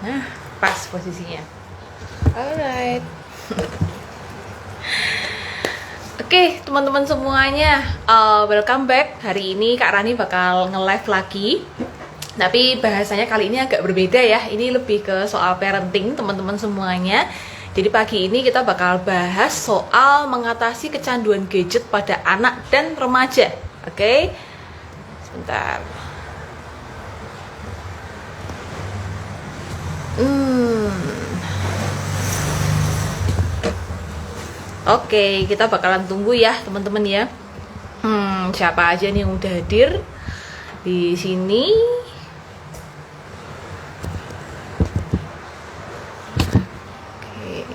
Nah, pas posisinya. Alright. Oke, teman-teman semuanya, welcome back. Hari ini Kak Rani bakal nge-live lagi. Tapi bahasanya kali ini agak berbeda ya. Ini lebih ke soal parenting, teman-teman semuanya. Jadi pagi ini kita bakal bahas soal mengatasi kecanduan gadget pada anak dan remaja. Oke? Sebentar. Oke, kita bakalan tunggu ya teman-teman ya. Siapa aja nih yang udah hadir di sini? Oke.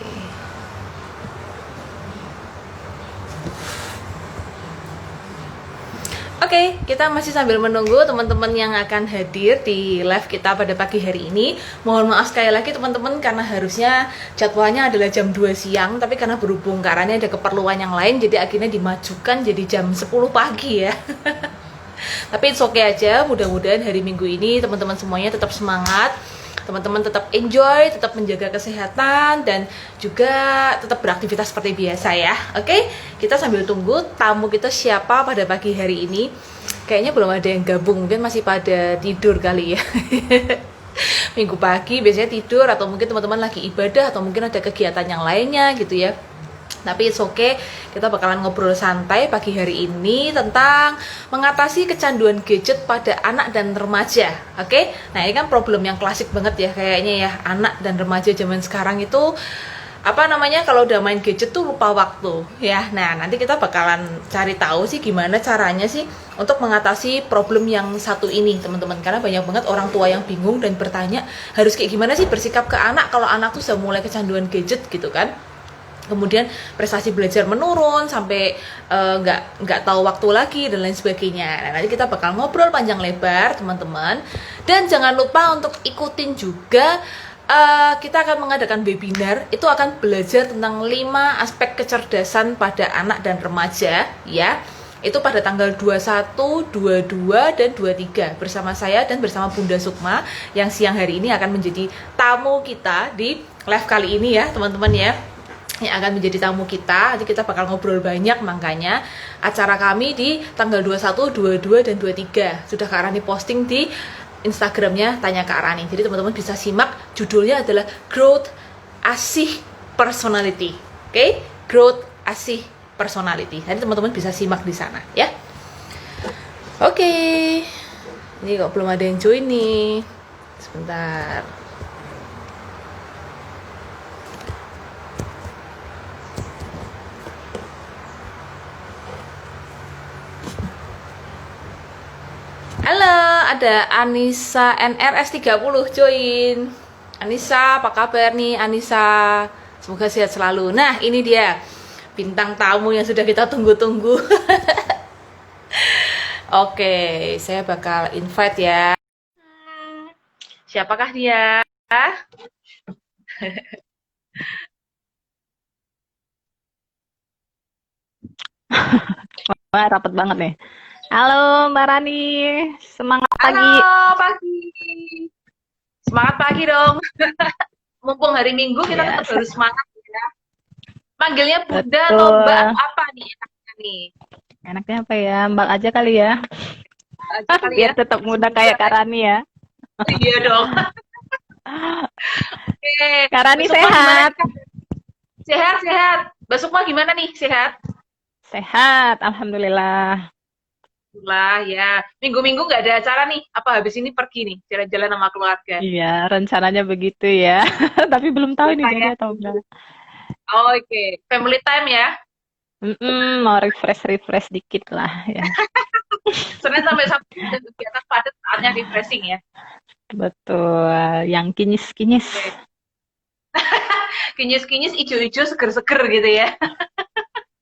Oke, kita masih sambil menunggu teman-teman yang akan hadir di live kita pada pagi hari ini. Mohon maaf sekali lagi teman-teman karena harusnya jadwalnya adalah jam 2 siang, tapi karena berhubung karena ada keperluan yang lain jadi akhirnya dimajukan jadi jam 10 pagi ya. Tapi it's okay aja, mudah-mudahan hari Minggu ini teman-teman semuanya tetap semangat, teman-teman tetap enjoy, tetap menjaga kesehatan, dan juga tetap beraktivitas seperti biasa ya. Oke, kita sambil tunggu tamu kita siapa pada pagi hari ini. Kayaknya belum ada yang gabung, mungkin masih pada tidur kali ya. Minggu pagi biasanya tidur, atau mungkin teman-teman lagi ibadah, atau mungkin ada kegiatan yang lainnya gitu ya. Tapi it's okay, kita bakalan ngobrol santai pagi hari ini tentang mengatasi kecanduan gadget pada anak dan remaja. Oke? Nah, ini kan problem yang klasik banget ya kayaknya ya. Anak dan remaja zaman sekarang itu kalau udah main gadget tuh lupa waktu ya. Nah, nanti kita bakalan cari tahu sih gimana caranya sih untuk mengatasi problem yang satu ini, teman-teman. Karena banyak banget orang tua yang bingung dan bertanya, harus kayak gimana sih bersikap ke anak kalau anak tuh sudah mulai kecanduan gadget gitu kan. Kemudian prestasi belajar menurun sampai nggak tahu waktu lagi dan lain sebagainya. Nah, nanti kita bakal ngobrol panjang lebar teman-teman, dan jangan lupa untuk ikutin juga, kita akan mengadakan webinar. Itu akan belajar tentang 5 aspek kecerdasan pada anak dan remaja ya. Itu pada tanggal 21, 22, dan 23 bersama saya dan bersama Bunda Sukma yang siang hari ini akan menjadi tamu kita di live kali ini ya teman-teman ya, yang akan menjadi tamu kita. Nanti kita bakal ngobrol banyak, makanya acara kami di tanggal 21, 22, dan 23 sudah Kak Rani posting di Instagramnya Tanya Kak Rani. Jadi teman-teman bisa simak, judulnya adalah Growth Asih Personality. Oke? Growth Asih Personality. Jadi teman-teman bisa simak di sana ya. Oke. Ini kok belum ada yang join nih. Sebentar. Halo, ada Anissa NRS 30 join. Anissa, apa kabar nih Anissa? Semoga sehat selalu. Nah, ini dia bintang tamu yang sudah kita tunggu-tunggu. Oke, saya bakal invite ya. Siapakah dia? Wah, rapet banget nih. Halo Mbak Rani, semangat Halo, pagi. pagi. Semangat pagi dong. Mumpung hari Minggu kita Ya, tetap harus semangat ya. Panggilnya Bunda atau Mbak betul. atau apa nih enaknya nih? Enaknya apa ya? Mbak aja kali ya, Aja kali biar ya. tetap muda Semoga kayak Kak Rani ya. iya dong. Oke, Kak Rani Mbak Sukma gimana? sehat? Sehat, sehat. Mbak Sukma gimana nih? Sehat? Sehat, Alhamdulillah. Alhamdulillah ya. Minggu-minggu nggak ada acara nih. Apa habis ini pergi nih jalan-jalan sama keluarga? Iya, rencananya begitu ya. Tapi belum tahu ini Bisa jadi ya? atau enggak. Oke, family time ya. Mau refresh dikit lah ya. Senin sampai Sabtu ada kegiatan padat, saatnya refreshing ya. Betul, yang kinyis-kinyis. Oke. Kinyis-kinyis, ijo-ijo, seger-seger gitu ya.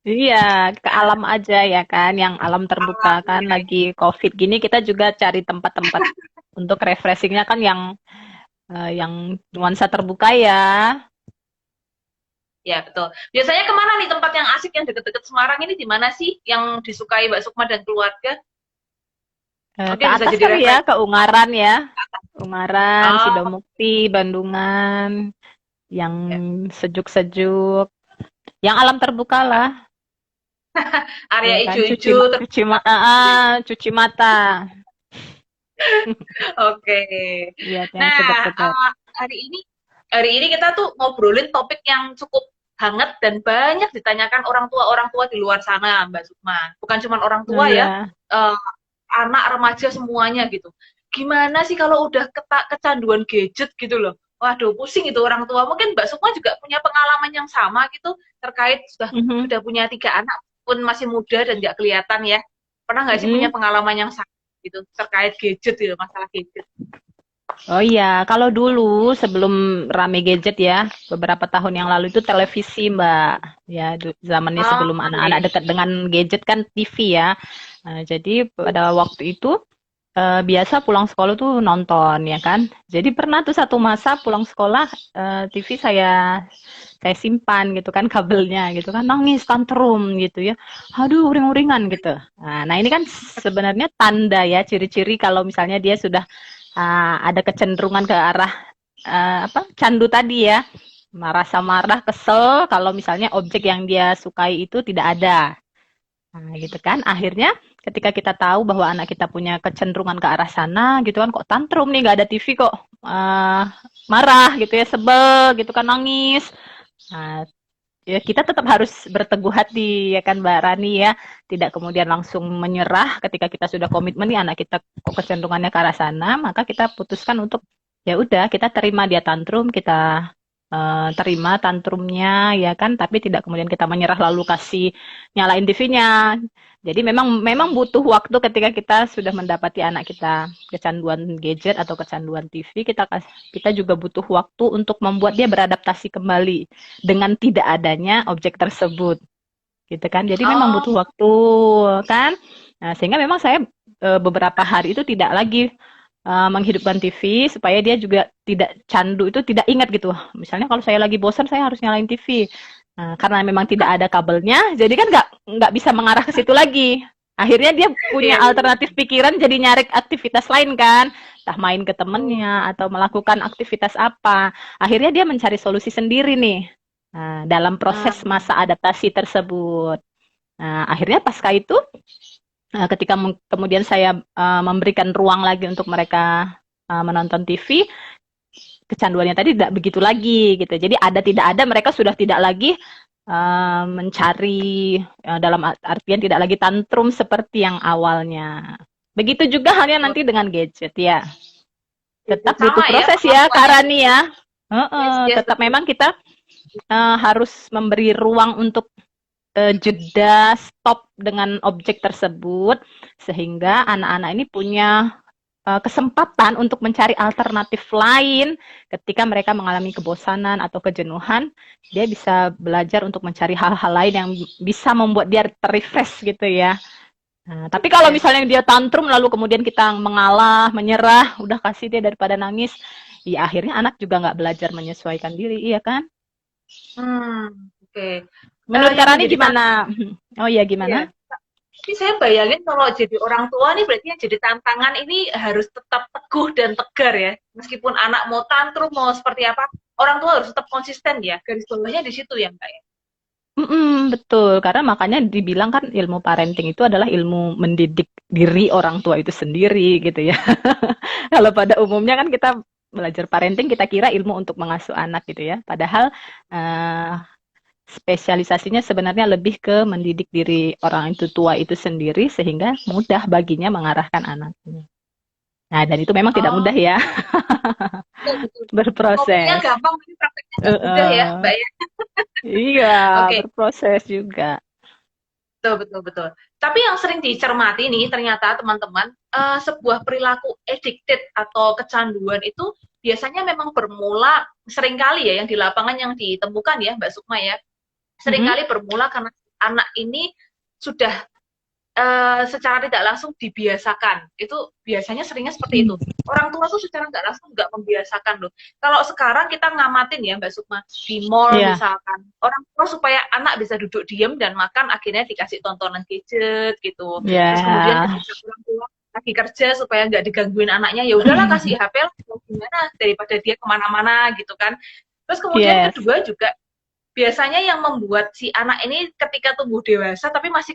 Iya, ke alam aja ya kan, yang alam terbuka kan Alhamdulillah. lagi COVID gini kita juga cari tempat-tempat untuk refreshingnya kan yang nuansa terbuka ya. Ya, betul. Biasanya kemana nih tempat yang asik yang deket-deket Semarang ini, di mana sih yang disukai Mbak Sukma dan keluarga? Ke Mungkin bisa atas jadi kali ya, referensi. ke Ungaran ya. Ungaran, Oh, Sidomukti, Bandungan, yang ya. sejuk-sejuk, yang alam terbuka lah, Area ya kan, ijo-ijo cuci mata, Oke. lihat yang Nah, segar-segar. hari ini kita tuh ngobrolin topik yang cukup hangat dan banyak ditanyakan orang tua di luar sana, Mbak Sukma. Bukan cuma orang Oh tua ya, iya, eh, anak remaja semuanya gitu. Gimana sih kalau udah kecanduan gadget gitu loh? Waduh, pusing itu orang tua. Mungkin Mbak Sukma juga punya pengalaman yang sama gitu terkait mhm, sudah punya 3 anak pun masih muda dan nggak kelihatan ya. Pernah nggak sih punya mhm. pengalaman yang sama gitu terkait gadget gitu, masalah gadget? Oh iya, kalau dulu sebelum rame gadget ya, beberapa tahun yang lalu itu televisi, Mbak. Ya, zamannya Oh, sebelum iya. anak-anak dekat dengan gadget kan TV ya. Nah, jadi pada waktu itu biasa pulang sekolah tuh nonton ya kan. Jadi pernah tuh satu masa pulang sekolah TV saya simpan gitu kan kabelnya gitu kan nangis tantrum gitu ya. Aduh uring-uringan gitu. Nah, ini kan sebenarnya tanda ya ciri-ciri kalau misalnya dia sudah ada kecenderungan ke arah apa candu tadi ya. Merasa marah, kesel kalau misalnya objek yang dia sukai itu tidak ada. Nah, gitu kan. Akhirnya ketika kita tahu bahwa anak kita punya kecenderungan ke arah sana, gitu kan, kok tantrum nih, nggak ada TV kok, marah gitu ya, sebel gitu kan, nangis. Nah, ya kita tetap harus berteguh hati ya kan Mbak Rani ya, tidak kemudian langsung menyerah ketika kita sudah komitmen nih anak kita kok kecenderungannya ke arah sana, maka kita putuskan untuk ya udah kita terima dia tantrum, kita terima tantrumnya ya kan, tapi tidak kemudian kita menyerah lalu kasih nyalain TV-nya. Jadi memang memang butuh waktu ketika kita sudah mendapati anak kita kecanduan gadget atau kecanduan TV, kita juga butuh waktu untuk membuat dia beradaptasi kembali dengan tidak adanya objek tersebut, gitu kan. Jadi memang Oh, butuh waktu kan. Nah, sehingga memang saya beberapa hari itu tidak lagi menghidupkan TV supaya dia juga tidak candu itu tidak ingat gitu. Misalnya kalau saya lagi bosan saya harus nyalain TV. Nah, karena memang tidak ada kabelnya, jadi kan nggak bisa mengarah ke situ lagi. Akhirnya dia punya iya, iya. alternatif pikiran jadi nyari aktivitas lain kan, entah main ke Oh, temennya atau melakukan aktivitas apa. Akhirnya dia mencari solusi sendiri nih. Nah, dalam proses hmm. masa adaptasi tersebut. Nah, akhirnya pasca itu ketika kemudian saya memberikan ruang lagi untuk mereka menonton TV, kecanduannya tadi tidak begitu lagi gitu. Jadi ada tidak ada mereka sudah tidak lagi mencari dalam artian tidak lagi tantrum seperti yang awalnya. Begitu juga halnya nanti dengan gadget ya. Gitu. Tetap butuh Sama ya proses ya pengakuannya. Karani ya. Yes, yes, Tetap betul. memang kita harus memberi ruang untuk jeda stop dengan objek tersebut sehingga anak-anak ini punya kesempatan untuk mencari alternatif lain ketika mereka mengalami kebosanan atau kejenuhan, dia bisa belajar untuk mencari hal-hal lain yang bisa membuat dia terrefresh gitu ya. Nah, tapi kalau Yes. misalnya dia tantrum lalu kemudian kita mengalah, menyerah, udah kasih dia daripada nangis, ya akhirnya anak juga nggak belajar menyesuaikan diri, iya kan? Oke. Menurut Yang Karani menjadi gimana? Oh iya ya. gimana? Tapi saya bayangin kalau jadi orang tua nih berarti yang jadi tantangan ini harus tetap teguh dan tegar ya. Meskipun anak mau tantrum mau seperti apa, orang tua harus tetap konsisten ya. Garis bawahnya di situ ya, Mbak ya. Betul, karena makanya dibilang kan ilmu parenting itu adalah ilmu mendidik diri orang tua itu sendiri gitu ya. Kalau pada umumnya kan kita belajar parenting kita kira ilmu untuk mengasuh anak gitu ya. Padahal eh, spesialisasinya sebenarnya lebih ke mendidik diri orang itu tua itu sendiri sehingga mudah baginya mengarahkan anaknya. Nah, dan itu memang tidak mudah Oh, ya, betul, betul. Ngomongnya berproses. gampang, tapi prakteknya nggak mudah ya, Uh-uh. Mbak ya. Iya, Oke, berproses juga. betul, betul, betul. Tapi yang sering dicermati nih, ternyata teman-teman, sebuah perilaku addicted atau kecanduan itu biasanya memang bermula seringkali ya, yang di lapangan yang ditemukan ya, Mbak Sukma ya, Mm-mm. seringkali bermula karena anak ini sudah secara tidak langsung dibiasakan. Itu biasanya seringnya seperti itu. Orang tua tuh secara nggak langsung nggak membiasakan loh. Kalau sekarang kita ngamatin ya Mbak Sukma, di mall Iya, misalkan, orang tua supaya anak bisa duduk diem dan makan akhirnya dikasih tontonan gadget gitu. Terus kemudian ya. ketika orang tua lagi kerja supaya nggak digangguin anaknya, ya udahlah kasih HP lah, gimana daripada dia kemana-mana gitu kan. Terus kemudian Yes. kedua juga biasanya yang membuat si anak ini ketika tumbuh dewasa tapi masih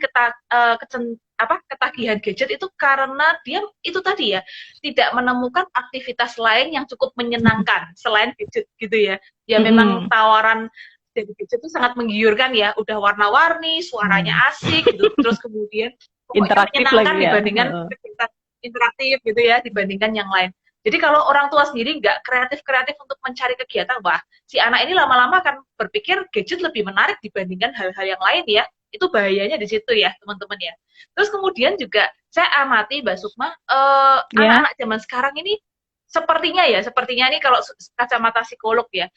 ketagihan gadget itu karena dia itu tadi ya tidak menemukan aktivitas lain yang cukup menyenangkan selain gadget gitu ya. Ya memang Mm-mm. tawaran dari gadget itu sangat menggiurkan ya, udah warna-warni, suaranya Hmm. asik gitu, terus kemudian pokoknya Interaktif menyenangkan lagi ya. dibandingkan Heeh. kegiatan interaktif gitu ya dibandingkan yang lain. Jadi kalau orang tua sendiri nggak kreatif-kreatif untuk mencari kegiatan, wah si anak ini lama-lama akan berpikir gadget lebih menarik dibandingkan hal-hal yang lain ya. Itu bahayanya di situ ya teman-teman ya. Terus kemudian juga saya amati Mbak Sukma, Ya. anak-anak zaman sekarang ini sepertinya ini kalau kacamata psikolog ya,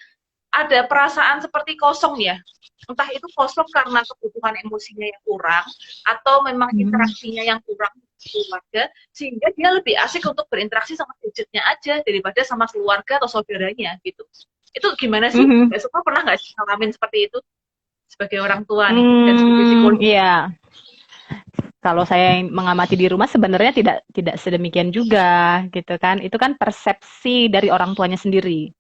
ada perasaan seperti kosong ya. Entah itu kosong karena kebutuhan emosinya yang kurang atau memang Hmm. interaksinya yang kurang keluarga, sehingga dia lebih asik untuk berinteraksi sama gadgetnya aja daripada sama keluarga atau saudaranya gitu. Itu gimana sih? Mhm. Mbak Sukma pernah nggak sih ngalamin seperti itu sebagai orang tua nih dan sebagai Hmm, psikolog? iya. Kalau saya mengamati di rumah sebenarnya tidak sedemikian juga gitu kan. Itu kan persepsi dari orang tuanya sendiri.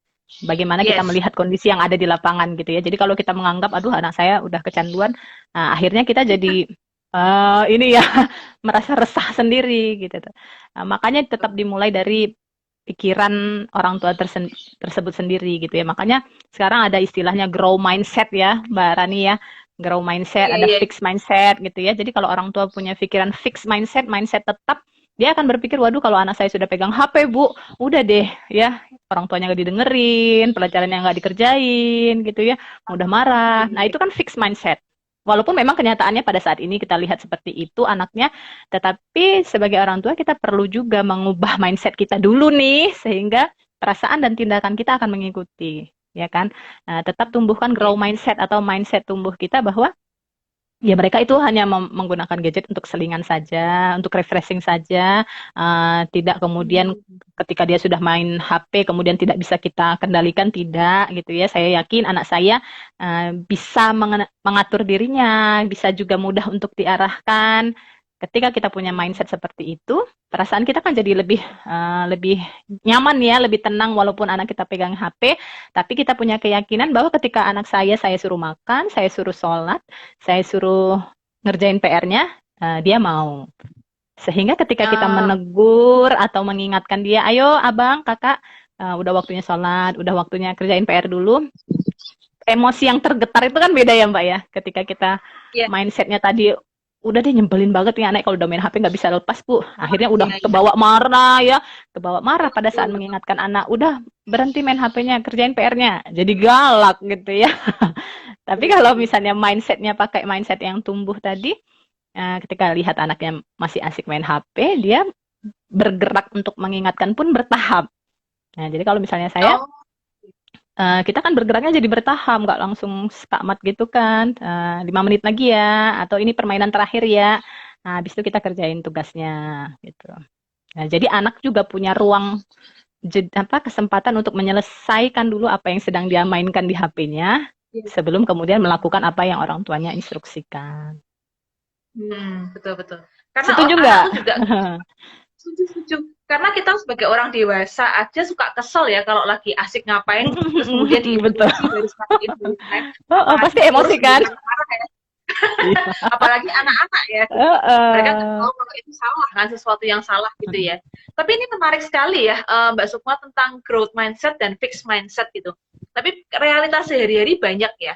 Bagaimana kita Yes. melihat kondisi yang ada di lapangan gitu ya. Jadi kalau kita menganggap aduh anak saya udah kecanduan, nah akhirnya kita jadi ini ya merasa resah sendiri gitu. Nah, makanya tetap dimulai dari pikiran orang tua tersebut sendiri gitu ya. Makanya sekarang ada istilahnya grow mindset ya, Mbak Rani ya. Grow mindset, Iya, ada iya. fixed mindset gitu ya. Jadi kalau orang tua punya pikiran fixed mindset, mindset tetap, dia akan berpikir, waduh kalau anak saya sudah pegang HP, Bu, udah deh ya, orang tuanya nggak didengerin, pelajarannya nggak dikerjain gitu ya, mudah marah. Iya, Nah iya. itu kan fixed mindset. Walaupun memang kenyataannya pada saat ini kita lihat seperti itu anaknya, tetapi sebagai orang tua kita perlu juga mengubah mindset kita dulu nih, sehingga perasaan dan tindakan kita akan mengikuti, ya kan? Nah, tetap tumbuhkan Iya. grow mindset atau mindset tumbuh kita bahwa ya mereka itu hanya menggunakan gadget untuk selingan saja, untuk refreshing saja, tidak kemudian Hmm. ketika dia sudah main HP kemudian tidak bisa kita kendalikan, tidak gitu ya. Saya yakin anak saya bisa mengatur dirinya, bisa juga mudah untuk diarahkan. Ketika kita punya mindset seperti itu, perasaan kita kan jadi lebih nyaman ya, lebih tenang walaupun anak kita pegang HP, tapi kita punya keyakinan bahwa ketika anak saya suruh makan, saya suruh sholat, saya suruh ngerjain PR-nya, dia mau. Sehingga ketika kita Ah, menegur atau mengingatkan dia, ayo abang, kakak, udah waktunya sholat, udah waktunya kerjain PR dulu. Emosi yang tergetar itu kan beda ya Mbak ya. Ketika kita iya. mindsetnya tadi, udah deh nyebelin banget nih anak kalau udah main HP nggak bisa lepas Bu. Oh, Akhirnya udah iya, iya. kebawa marah ya. Kebawa marah pada saat Betul. mengingatkan anak, udah berhenti main HP-nya, kerjain PR-nya. Jadi galak gitu ya. Tapi Iya, kalau iya. misalnya mindsetnya pakai mindset yang tumbuh tadi, ketika lihat anaknya masih asik main HP, dia bergerak untuk mengingatkan pun bertahap. Nah, jadi kalau misalnya saya, Oh, kita kan bergeraknya jadi bertahap, nggak langsung sekamat gitu kan. 5 menit lagi ya, atau ini permainan terakhir ya. Nah, habis itu kita kerjain tugasnya gitu. Nah, jadi anak juga punya ruang kesempatan untuk menyelesaikan dulu apa yang sedang dia mainkan di HP-nya iya. sebelum kemudian melakukan apa yang orang tuanya instruksikan. Betul, betul. Karena Setuju anak nggak? tuh juga setuju, setuju. Karena kita sebagai orang dewasa aja suka kesel ya kalau lagi asik ngapain, terus kemudian Betul. diinterupsi, baris matiin, baris main. Oh, Apalagi pasti ngurus emosi kan? giliran marah ya. Iya. Apalagi anak-anak ya. Mereka nggak Heeh. tahu kalau itu salah kan, sesuatu yang salah gitu ya. Tapi ini menarik sekali ya, Mbak Sukma, tentang growth mindset dan fixed mindset gitu. Tapi realitas sehari-hari banyak ya.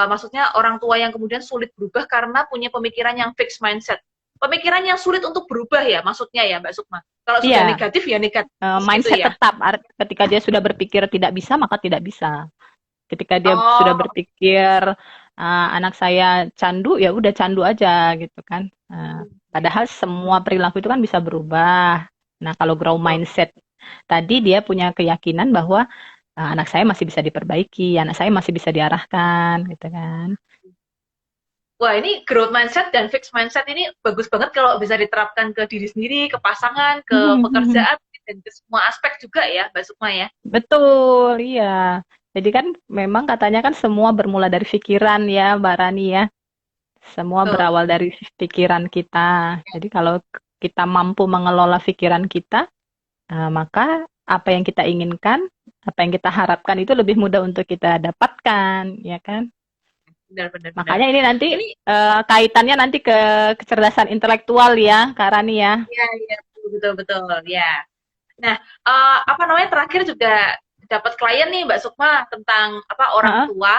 Maksudnya orang tua yang kemudian sulit berubah karena punya pemikiran yang fixed mindset. Pemikiran yang sulit untuk berubah ya, maksudnya ya Mbak Sukma. Kalau sudah Iya, negatif ya negatif gitu mindset ya. tetap. Ketika dia sudah berpikir tidak bisa, maka tidak bisa. Ketika dia sudah Oh, berpikir anak saya candu, ya udah candu aja gitu kan. Padahal semua perilaku itu kan bisa berubah. Nah, kalau grow betul. mindset tadi dia punya keyakinan bahwa anak saya masih bisa diperbaiki, anak saya masih bisa diarahkan gitu kan. Wah, ini growth mindset dan fixed mindset ini bagus banget kalau bisa diterapkan ke diri sendiri, ke pasangan, ke pekerjaan, dan ke semua aspek juga ya, Mbak Sukma ya. Betul, iya. Jadi kan memang katanya kan semua bermula dari pikiran ya, Mbak Rani ya. Semua Betul. berawal dari pikiran kita. Jadi kalau kita mampu mengelola pikiran kita, maka apa yang kita inginkan, apa yang kita harapkan itu lebih mudah untuk kita dapatkan, ya kan? Benar, benar, benar. Makanya ini nanti Ini kaitannya nanti ke kecerdasan intelektual ya, Kak Rani ya. ya, ya, betul, betul, ya. Nah, apa namanya terakhir juga dapat klien nih Mbak Sukma tentang apa orang Heeh. tua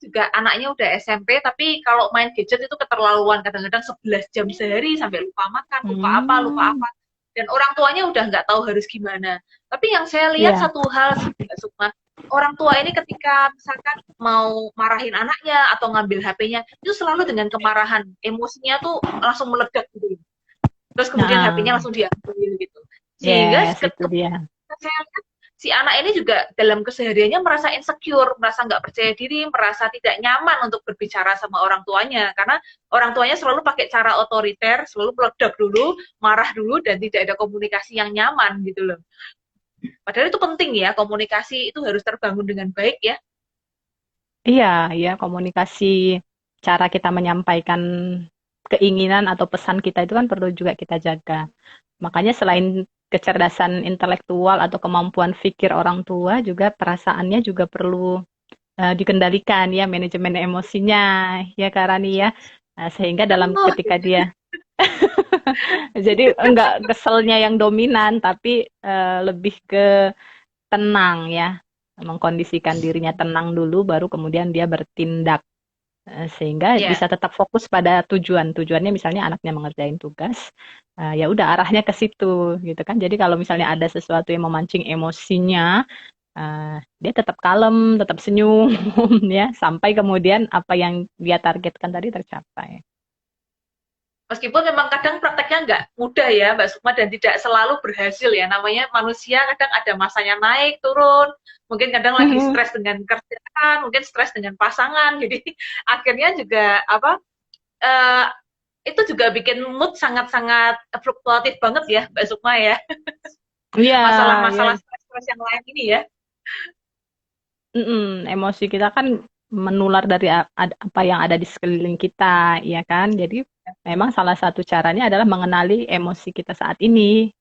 juga anaknya udah SMP tapi kalau main gadget itu keterlaluan kadang-kadang 11 jam sehari sampai lupa makan, lupa Hmm, apa dan orang tuanya udah nggak tahu harus gimana. Tapi yang saya lihat iya. satu hal sih Mbak Sukma, orang tua ini ketika misalkan mau marahin anaknya atau ngambil HP-nya itu selalu dengan kemarahan, emosinya tuh langsung meledak gitu. Terus kemudian HP-nya Nah, langsung diambil gitu. Sehingga yes, itu dia. saya lihat si anak ini juga dalam kesehariannya merasa insecure, merasa nggak percaya diri, merasa tidak nyaman untuk berbicara sama orang tuanya karena orang tuanya selalu pakai cara otoriter, selalu meledak dulu, marah dulu dan tidak ada komunikasi yang nyaman gitu loh. Padahal itu penting ya, komunikasi itu harus terbangun dengan baik ya. Iya, iya, komunikasi, cara kita menyampaikan keinginan atau pesan kita itu kan perlu juga kita jaga. Makanya selain kecerdasan intelektual atau kemampuan pikir orang tua, juga perasaannya juga perlu dikendalikan ya, manajemen emosinya ya Kak Rani ya. Nah, sehingga dalam Betul. ketika dia jadi enggak keselnya yang dominan, tapi lebih ke tenang ya, mengkondisikan dirinya tenang dulu, baru kemudian dia bertindak. Sehingga Ya. bisa tetap fokus pada tujuan. Tujuannya misalnya anaknya mengerjain tugas, ya udah arahnya ke situ gitu kan. Jadi kalau misalnya ada sesuatu yang memancing emosinya, dia tetap kalem, tetap senyum ya, sampai kemudian apa yang dia targetkan tadi tercapai. Meskipun memang kadang prakteknya nggak mudah ya Mbak Sukma dan tidak selalu berhasil ya. Namanya manusia kadang ada masanya naik, turun. Mungkin kadang lagi stres dengan kerjaan, mungkin stres dengan pasangan. Jadi akhirnya juga apa eh, itu juga bikin mood sangat-sangat fluktuatif banget ya Mbak Sukma ya. Iya, ya, Masalah-masalah stres-stres yang lain ini ya. emosi kita kan menular dari apa yang ada di sekeliling kita, ya kan? Jadi memang salah satu caranya adalah mengenali emosi kita saat ini.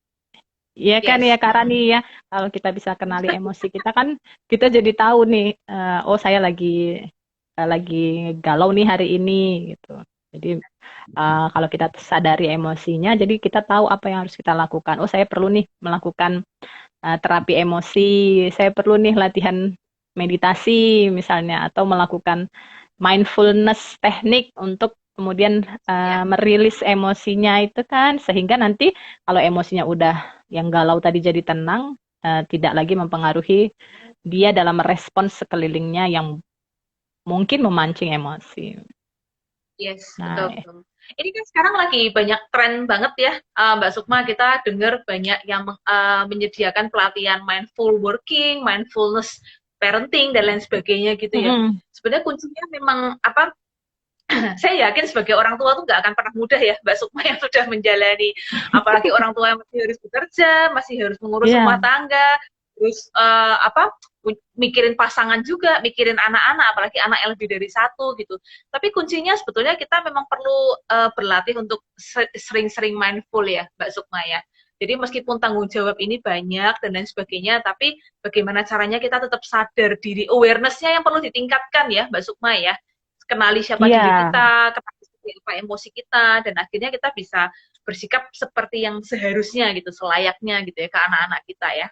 Iya kan ya Yes. Kak Rani ya. Kalau kita bisa kenali emosi kita kan kita jadi tahu nih, oh saya lagi galau nih hari ini gitu. Jadi kalau kita sadari emosinya, jadi kita tahu apa yang harus kita lakukan. Oh saya perlu nih melakukan terapi emosi, saya perlu nih latihan meditasi misalnya, atau melakukan mindfulness teknik untuk kemudian Ya. merilis emosinya itu kan, sehingga nanti kalau emosinya udah yang galau tadi jadi tenang, tidak lagi mempengaruhi dia dalam merespons sekelilingnya yang mungkin memancing emosi. Yes, betul, Nah, betul. Ini kan sekarang lagi banyak tren banget ya, Mbak Sukma. Kita dengar banyak yang menyediakan pelatihan mindful working, mindfulness parenting dan lain sebagainya gitu ya. mm-mm. Sebenarnya kuncinya memang apa? Saya yakin sebagai orang tua tuh nggak akan pernah mudah ya, Mbak Sukma yang sudah menjalani, apalagi orang tua yang masih harus bekerja, masih harus mengurus rumah Iya, tangga, terus apa mikirin pasangan juga, mikirin anak-anak, apalagi anak yang lebih dari satu gitu. Tapi kuncinya sebetulnya kita memang perlu berlatih untuk sering-sering mindful ya, Mbak Sukma ya. Jadi meskipun tanggung jawab ini banyak dan lain sebagainya, tapi bagaimana caranya kita tetap sadar diri, awareness-nya yang perlu ditingkatkan ya, Mbak Sukma ya, kenali siapa iya, diri kita, kenali seperti apa emosi kita, dan akhirnya kita bisa bersikap seperti yang seharusnya gitu, selayaknya gitu ya ke anak-anak kita ya.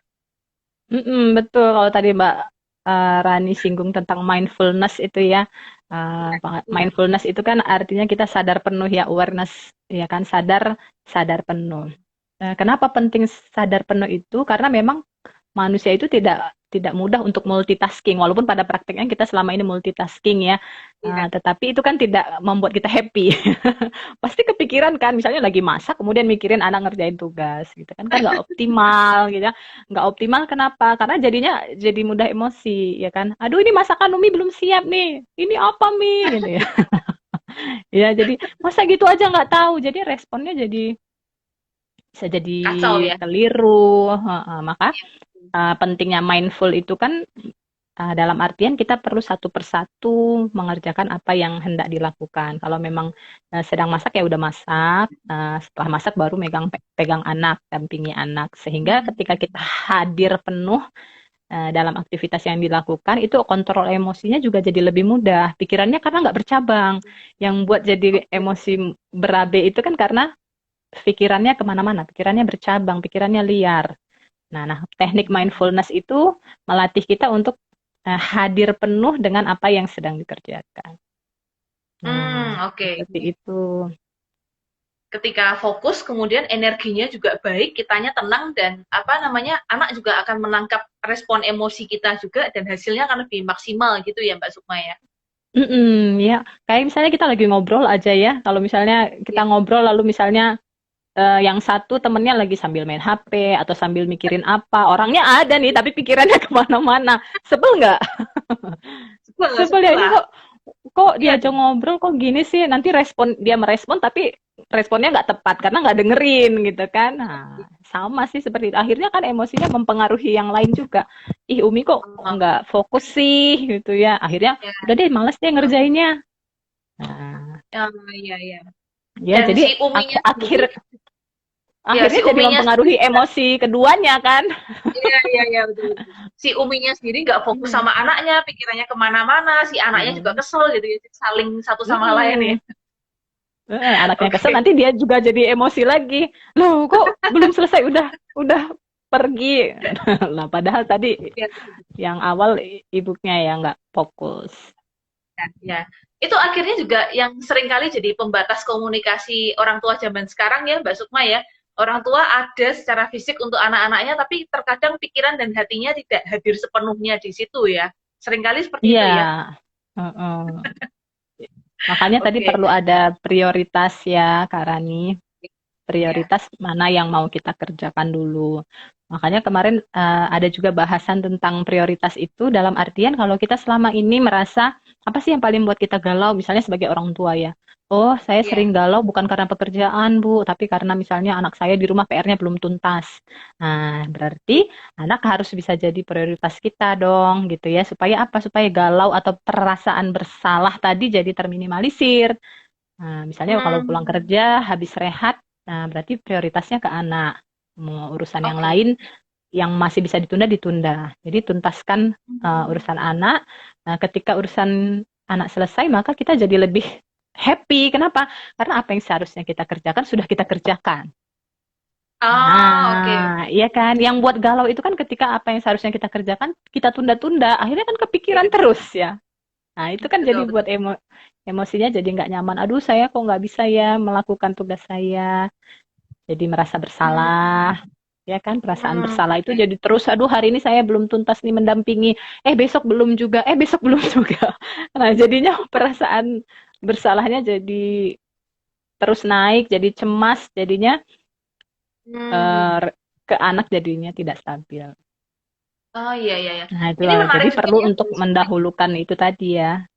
betul. Kalau tadi Mbak Rani singgung tentang mindfulness itu ya, mindfulness itu kan artinya kita sadar penuh ya, awareness ya kan, sadar sadar penuh. Kenapa penting sadar penuh itu? Karena memang manusia itu tidak mudah untuk multitasking, walaupun pada prakteknya kita selama ini multitasking ya. Iya. Tetapi itu kan tidak membuat kita happy. Pasti kepikiran kan, misalnya lagi masak kemudian mikirin anak ngerjain tugas gitu kan, kan nggak optimal gitu ya. Nggak optimal kenapa? Karena jadinya jadi mudah emosi ya kan. Aduh ini masakan Umi belum siap nih. Ini apa Mi gitu ya. Ya jadi masa gitu aja nggak tahu. Jadi responnya jadi bisa jadi Kacau ya. keliru. Maka pentingnya mindful itu kan dalam artian kita perlu satu persatu mengerjakan apa yang hendak dilakukan. Kalau memang sedang masak ya udah masak, setelah masak baru pegang anak, dampingi anak. Sehingga ketika kita hadir penuh dalam aktivitas yang dilakukan, itu kontrol emosinya juga jadi lebih mudah. Pikirannya karena nggak bercabang. Yang buat jadi emosi berabe itu kan karena pikirannya kemana-mana, pikirannya bercabang, pikirannya liar. Nah, teknik mindfulness itu melatih kita untuk hadir penuh dengan apa yang sedang dikerjakan. Oke. Seperti itu. Ketika fokus, kemudian energinya juga baik, kitanya tenang, dan anak juga akan menangkap respon emosi kita juga, dan hasilnya akan lebih maksimal gitu ya Mbak Sukma ya. Ya, kayak misalnya kita lagi ngobrol aja ya. Kalau misalnya kita ngobrol lalu misalnya yang satu temennya lagi sambil main HP atau sambil mikirin apa, orangnya ada nih tapi pikirannya kemana-mana. Sebel nggak? Sebel ya, ini kok diajak ngobrol kok gini sih, nanti dia merespon tapi responnya nggak tepat karena nggak dengerin gitu kan. Nah, sama sih seperti itu. Akhirnya kan emosinya mempengaruhi yang lain juga. Ih, Umi kok nggak fokus sih gitu ya. Akhirnya udah deh, males deh ngerjainnya. Nah, iya. ya Dan jadi si uminya akhirnya si jadi mempengaruhi emosi keduanya kan. Iya, betul. Si uminya sendiri nggak fokus sama anaknya, pikirannya kemana-mana, si anaknya juga kesel gitu ya, saling satu sama lain ya. Anaknya kesel, nanti dia juga jadi emosi lagi. Loh, kok belum selesai, udah pergi. Lah, padahal tadi yang awal ibunya ya nggak fokus. Ya, itu akhirnya juga yang seringkali jadi pembatas komunikasi orang tua zaman sekarang ya Mbak Sukma ya. Orang tua ada secara fisik untuk anak-anaknya, tapi terkadang pikiran dan hatinya tidak hadir sepenuhnya di situ ya. Seringkali seperti itu ya. Makanya tadi perlu ada prioritas ya, Kak Rani. Prioritas mana yang mau kita kerjakan dulu. Makanya kemarin ada juga bahasan tentang prioritas itu, dalam artian kalau kita selama ini merasa apa sih yang paling buat kita galau, misalnya sebagai orang tua ya. Oh, saya sering galau bukan karena pekerjaan, Bu, tapi karena misalnya anak saya di rumah PR-nya belum tuntas. Nah, berarti anak harus bisa jadi prioritas kita dong, gitu ya. Supaya apa? Supaya galau atau perasaan bersalah tadi jadi terminimalisir. Nah, misalnya kalau pulang kerja, habis rehat, nah berarti prioritasnya ke anak. Mau urusan yang lain yang masih bisa ditunda. Jadi tuntaskan urusan anak. Nah, ketika urusan anak selesai, maka kita jadi lebih happy. Kenapa? Karena apa yang seharusnya kita kerjakan, sudah kita kerjakan. Iya kan? Yang buat galau itu kan ketika apa yang seharusnya kita kerjakan, kita tunda-tunda. Akhirnya kan kepikiran terus ya. Nah, itu kan jadi buat emosinya jadi nggak nyaman. Aduh, saya kok nggak bisa ya melakukan tugas saya. Jadi merasa bersalah. Ya kan, perasaan bersalah itu jadi terus, aduh hari ini saya belum tuntas nih mendampingi, besok belum juga, besok belum juga. Nah, jadinya perasaan bersalahnya jadi terus naik, jadi cemas, jadinya ke anak jadinya tidak stabil. Oh iya. Nah, itu jadi perlu untuk mendahulukan itu tadi ya.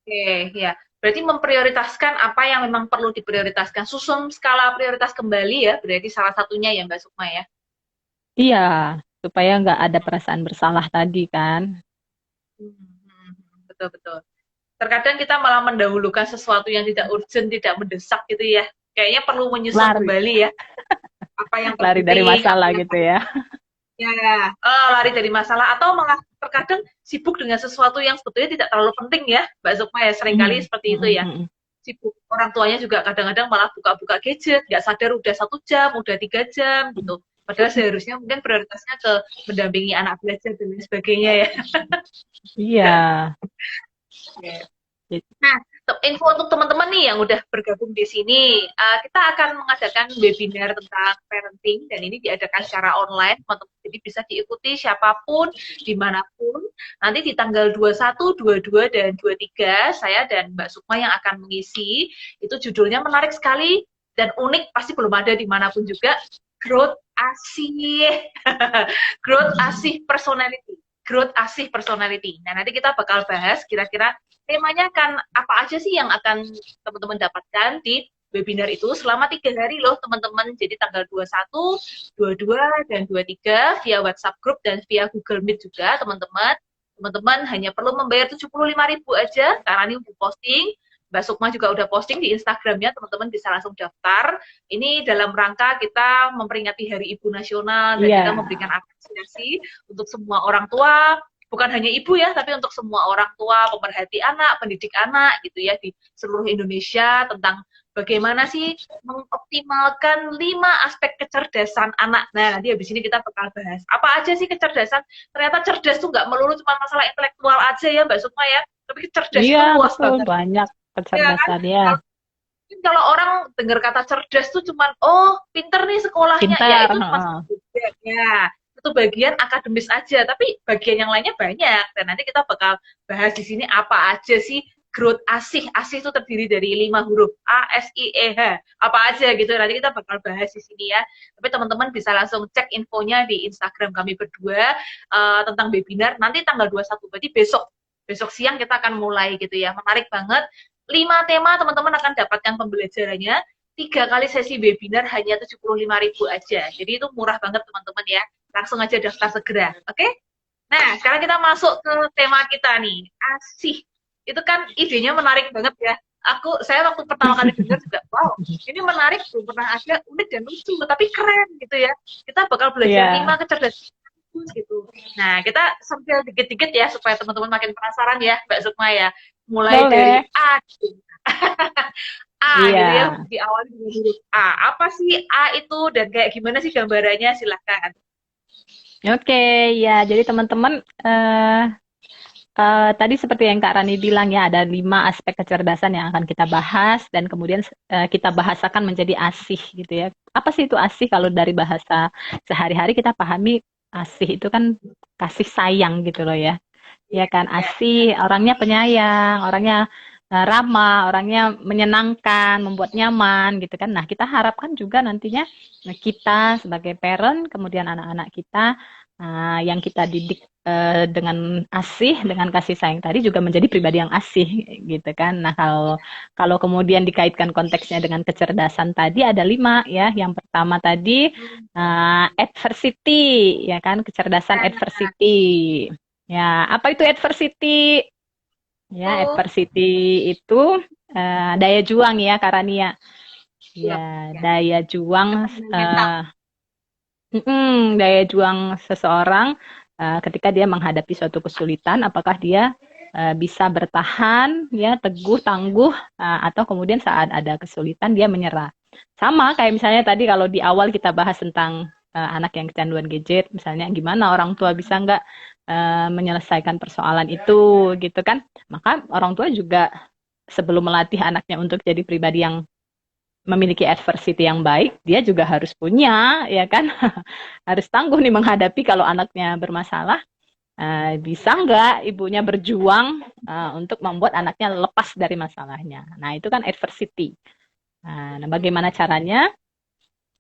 Oke, ya. Berarti memprioritaskan apa yang memang perlu diprioritaskan. Susun skala prioritas kembali ya, berarti salah satunya ya Mbak Sukma ya. Iya, supaya nggak ada perasaan bersalah tadi kan. Betul. Terkadang kita malah mendahulukan sesuatu yang tidak urgent, tidak mendesak gitu ya. Kayaknya perlu menyusun kembali ya. Apa yang lari dari masalah gitu ya. Ya, lari dari masalah atau malah terkadang sibuk dengan sesuatu yang sebetulnya tidak terlalu penting ya, Mbak Sukma ya, seringkali seperti itu ya. Sibuk, orang tuanya juga kadang-kadang malah buka-buka gadget, nggak sadar udah 1 jam, udah 3 jam gitu. Padahal seharusnya mungkin prioritasnya ke mendampingi anak belajar dan lain sebagainya ya. Iya. Nah, info untuk teman-teman nih yang udah bergabung di sini, kita akan mengadakan webinar tentang parenting dan ini diadakan secara online, teman-teman. Jadi bisa diikuti siapapun, dimanapun. Nanti di tanggal 21, 22, dan 23, saya dan Mbak Sukma yang akan mengisi. Itu judulnya menarik sekali dan unik, pasti belum ada dimanapun juga. Growth Asih. Growth Asih Personality. Growth Asih Personality. Nah, nanti kita bakal bahas kira-kira temanya akan apa aja sih yang akan teman-teman dapatkan di webinar itu selama 3 hari loh teman-teman. Jadi tanggal 21, 22, dan 23 via WhatsApp group dan via Google Meet juga teman-teman. Teman-teman hanya perlu membayar 75.000 aja, karena ini udah posting. Mbak Sukma juga udah posting di Instagramnya, teman-teman bisa langsung daftar. Ini dalam rangka kita memperingati Hari Ibu Nasional dan kita Iya, memberikan apresiasi untuk semua orang tua, bukan hanya ibu ya, tapi untuk semua orang tua, pemerhati anak, pendidik anak gitu ya di seluruh Indonesia tentang bagaimana sih mengoptimalkan 5 aspek kecerdasan anak. Nah, nanti habis ini kita bakal bahas apa aja sih kecerdasan. Ternyata cerdas tuh nggak melulu cuma masalah intelektual aja ya Mbak Sukma ya, tapi cerdas iya itu luas betul banget. banyak Ya kan? kecerdasan ya. Kalau orang dengar kata cerdas tuh cuman oh pinter nih sekolahnya, ya Pintar, itu masih heeh. bagian ya, itu bagian akademis aja, tapi bagian yang lainnya banyak. Dan nanti kita bakal bahas di sini apa aja sih growth ASIH. ASIH itu terdiri dari 5 huruf ASIEH, apa aja gitu. Nanti kita bakal bahas di sini ya. Tapi teman-teman bisa langsung cek infonya di Instagram kami berdua tentang webinar nanti tanggal 21, berarti besok siang kita akan mulai gitu ya. Menarik banget. 5 tema teman-teman akan dapatkan pembelajarannya, 3 kali sesi webinar hanya 75.000 aja. Jadi itu murah banget teman-teman ya. Langsung aja daftar segera. Oke? Nah, sekarang kita masuk ke tema kita nih. Asih. Itu kan idenya menarik banget ya. Saya waktu pertama kali dengar juga, wow, ini menarik, belum pernah ada, unik dan lucu, tapi keren gitu ya. Kita bakal belajar Iya, 5 kecerdasan gitu. Nah, kita sambil dikit-dikit ya supaya teman-teman makin penasaran ya, Mbak Sukma ya. Mulai dari boleh. A. A Iya. gitu ya, diawali dengan huruf A. Apa sih A itu dan kayak gimana sih gambarannya? Silahkan. Oke, ya. Jadi teman-teman, tadi seperti yang Kak Rani bilang ya, ada 5 aspek kecerdasan yang akan kita bahas dan kemudian kita bahasakan menjadi ASIH gitu ya. Apa sih itu ASIH? Kalau dari bahasa sehari-hari kita pahami ASIH itu kan kasih sayang gitu loh ya. Ya kan, Ya. ASIH orangnya penyayang, orangnya ramah, orangnya menyenangkan, membuat nyaman gitu kan. Nah, kita harapkan juga nantinya kita sebagai parent, kemudian anak-anak kita yang kita didik dengan ASIH, dengan kasih sayang tadi juga menjadi pribadi yang ASIH gitu kan. Nah, kalau kalau kemudian dikaitkan konteksnya dengan kecerdasan tadi ada 5 ya. Yang pertama tadi adversity ya kan, kecerdasan adversity. Ya, apa itu adversity? Ya, Oh, adversity itu daya juang ya, Karania. siap. Ya, Ya. daya juang Ketahanan mental. daya juang seseorang ketika dia menghadapi suatu kesulitan, apakah dia bisa bertahan, ya teguh, tangguh, atau kemudian saat ada kesulitan dia menyerah. Sama kayak misalnya tadi kalau di awal kita bahas tentang anak yang kecanduan gadget, misalnya gimana orang tua bisa nggak menyelesaikan persoalan itu, gitu kan? Maka orang tua juga sebelum melatih anaknya untuk jadi pribadi yang memiliki adversity yang baik, dia juga harus punya, ya kan? Harus tangguh nih menghadapi kalau anaknya bermasalah. Bisa nggak ibunya berjuang untuk membuat anaknya lepas dari masalahnya? Nah, itu kan adversity. Nah, bagaimana caranya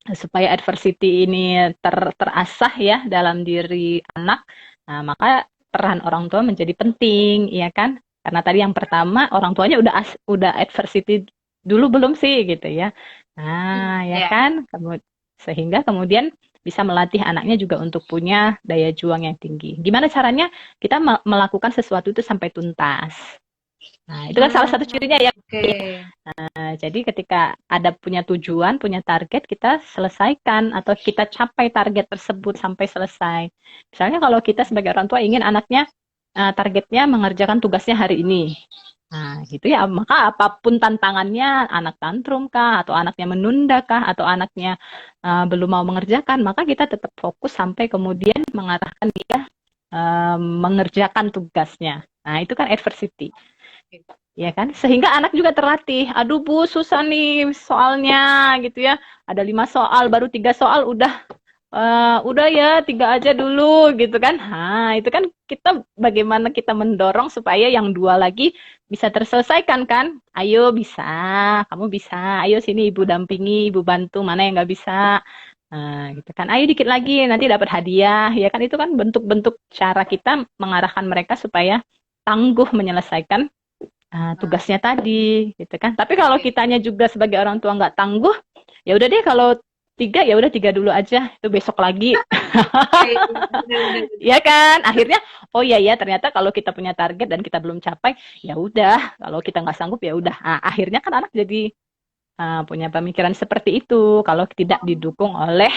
supaya adversity ini terasah ya dalam diri anak? Nah, maka peran orang tua menjadi penting, ya kan? Karena tadi yang pertama orang tuanya udah adversity dulu belum sih gitu ya. Nah, ya Ya. kan? Sehingga kemudian bisa melatih anaknya juga untuk punya daya juang yang tinggi. Gimana caranya kita melakukan sesuatu itu sampai tuntas? Nah, itu kan salah satu cirinya ya. Oke. Jadi ketika ada punya tujuan, punya target, kita selesaikan atau kita capai target tersebut sampai selesai. Misalnya kalau kita sebagai orang tua ingin anaknya targetnya mengerjakan tugasnya hari ini. Nah, gitu ya. Maka apapun tantangannya, anak tantrum kah, atau anaknya menunda kah, atau anaknya belum mau mengerjakan, maka kita tetap fokus sampai kemudian mengarahkan dia mengerjakan tugasnya. Nah, itu kan adversity. Ya kan? Sehingga anak juga terlatih. Aduh Bu, susah nih soalnya gitu ya. Ada 5 soal, baru 3 soal udah ya 3 aja dulu gitu kan. Nah, itu kan kita bagaimana kita mendorong supaya yang 2 lagi bisa terselesaikan kan. Ayo bisa, kamu bisa. Ayo sini ibu dampingi, ibu bantu mana yang nggak bisa. Nah, gitu kan. Ayo dikit lagi nanti dapat hadiah. Ya kan itu kan bentuk-bentuk cara kita mengarahkan mereka supaya tangguh menyelesaikan tugasnya tadi, gitu kan. Tapi kalau kitanya juga sebagai orang tua nggak tangguh, ya udah deh kalau 3 ya udah 3 dulu aja, itu besok lagi. Oke, benar-benar. Ya kan? Akhirnya oh iya ya ternyata kalau kita punya target dan kita belum capai, ya udah, kalau kita nggak sanggup ya udah. Nah, akhirnya kan anak jadi punya pemikiran seperti itu kalau tidak didukung oleh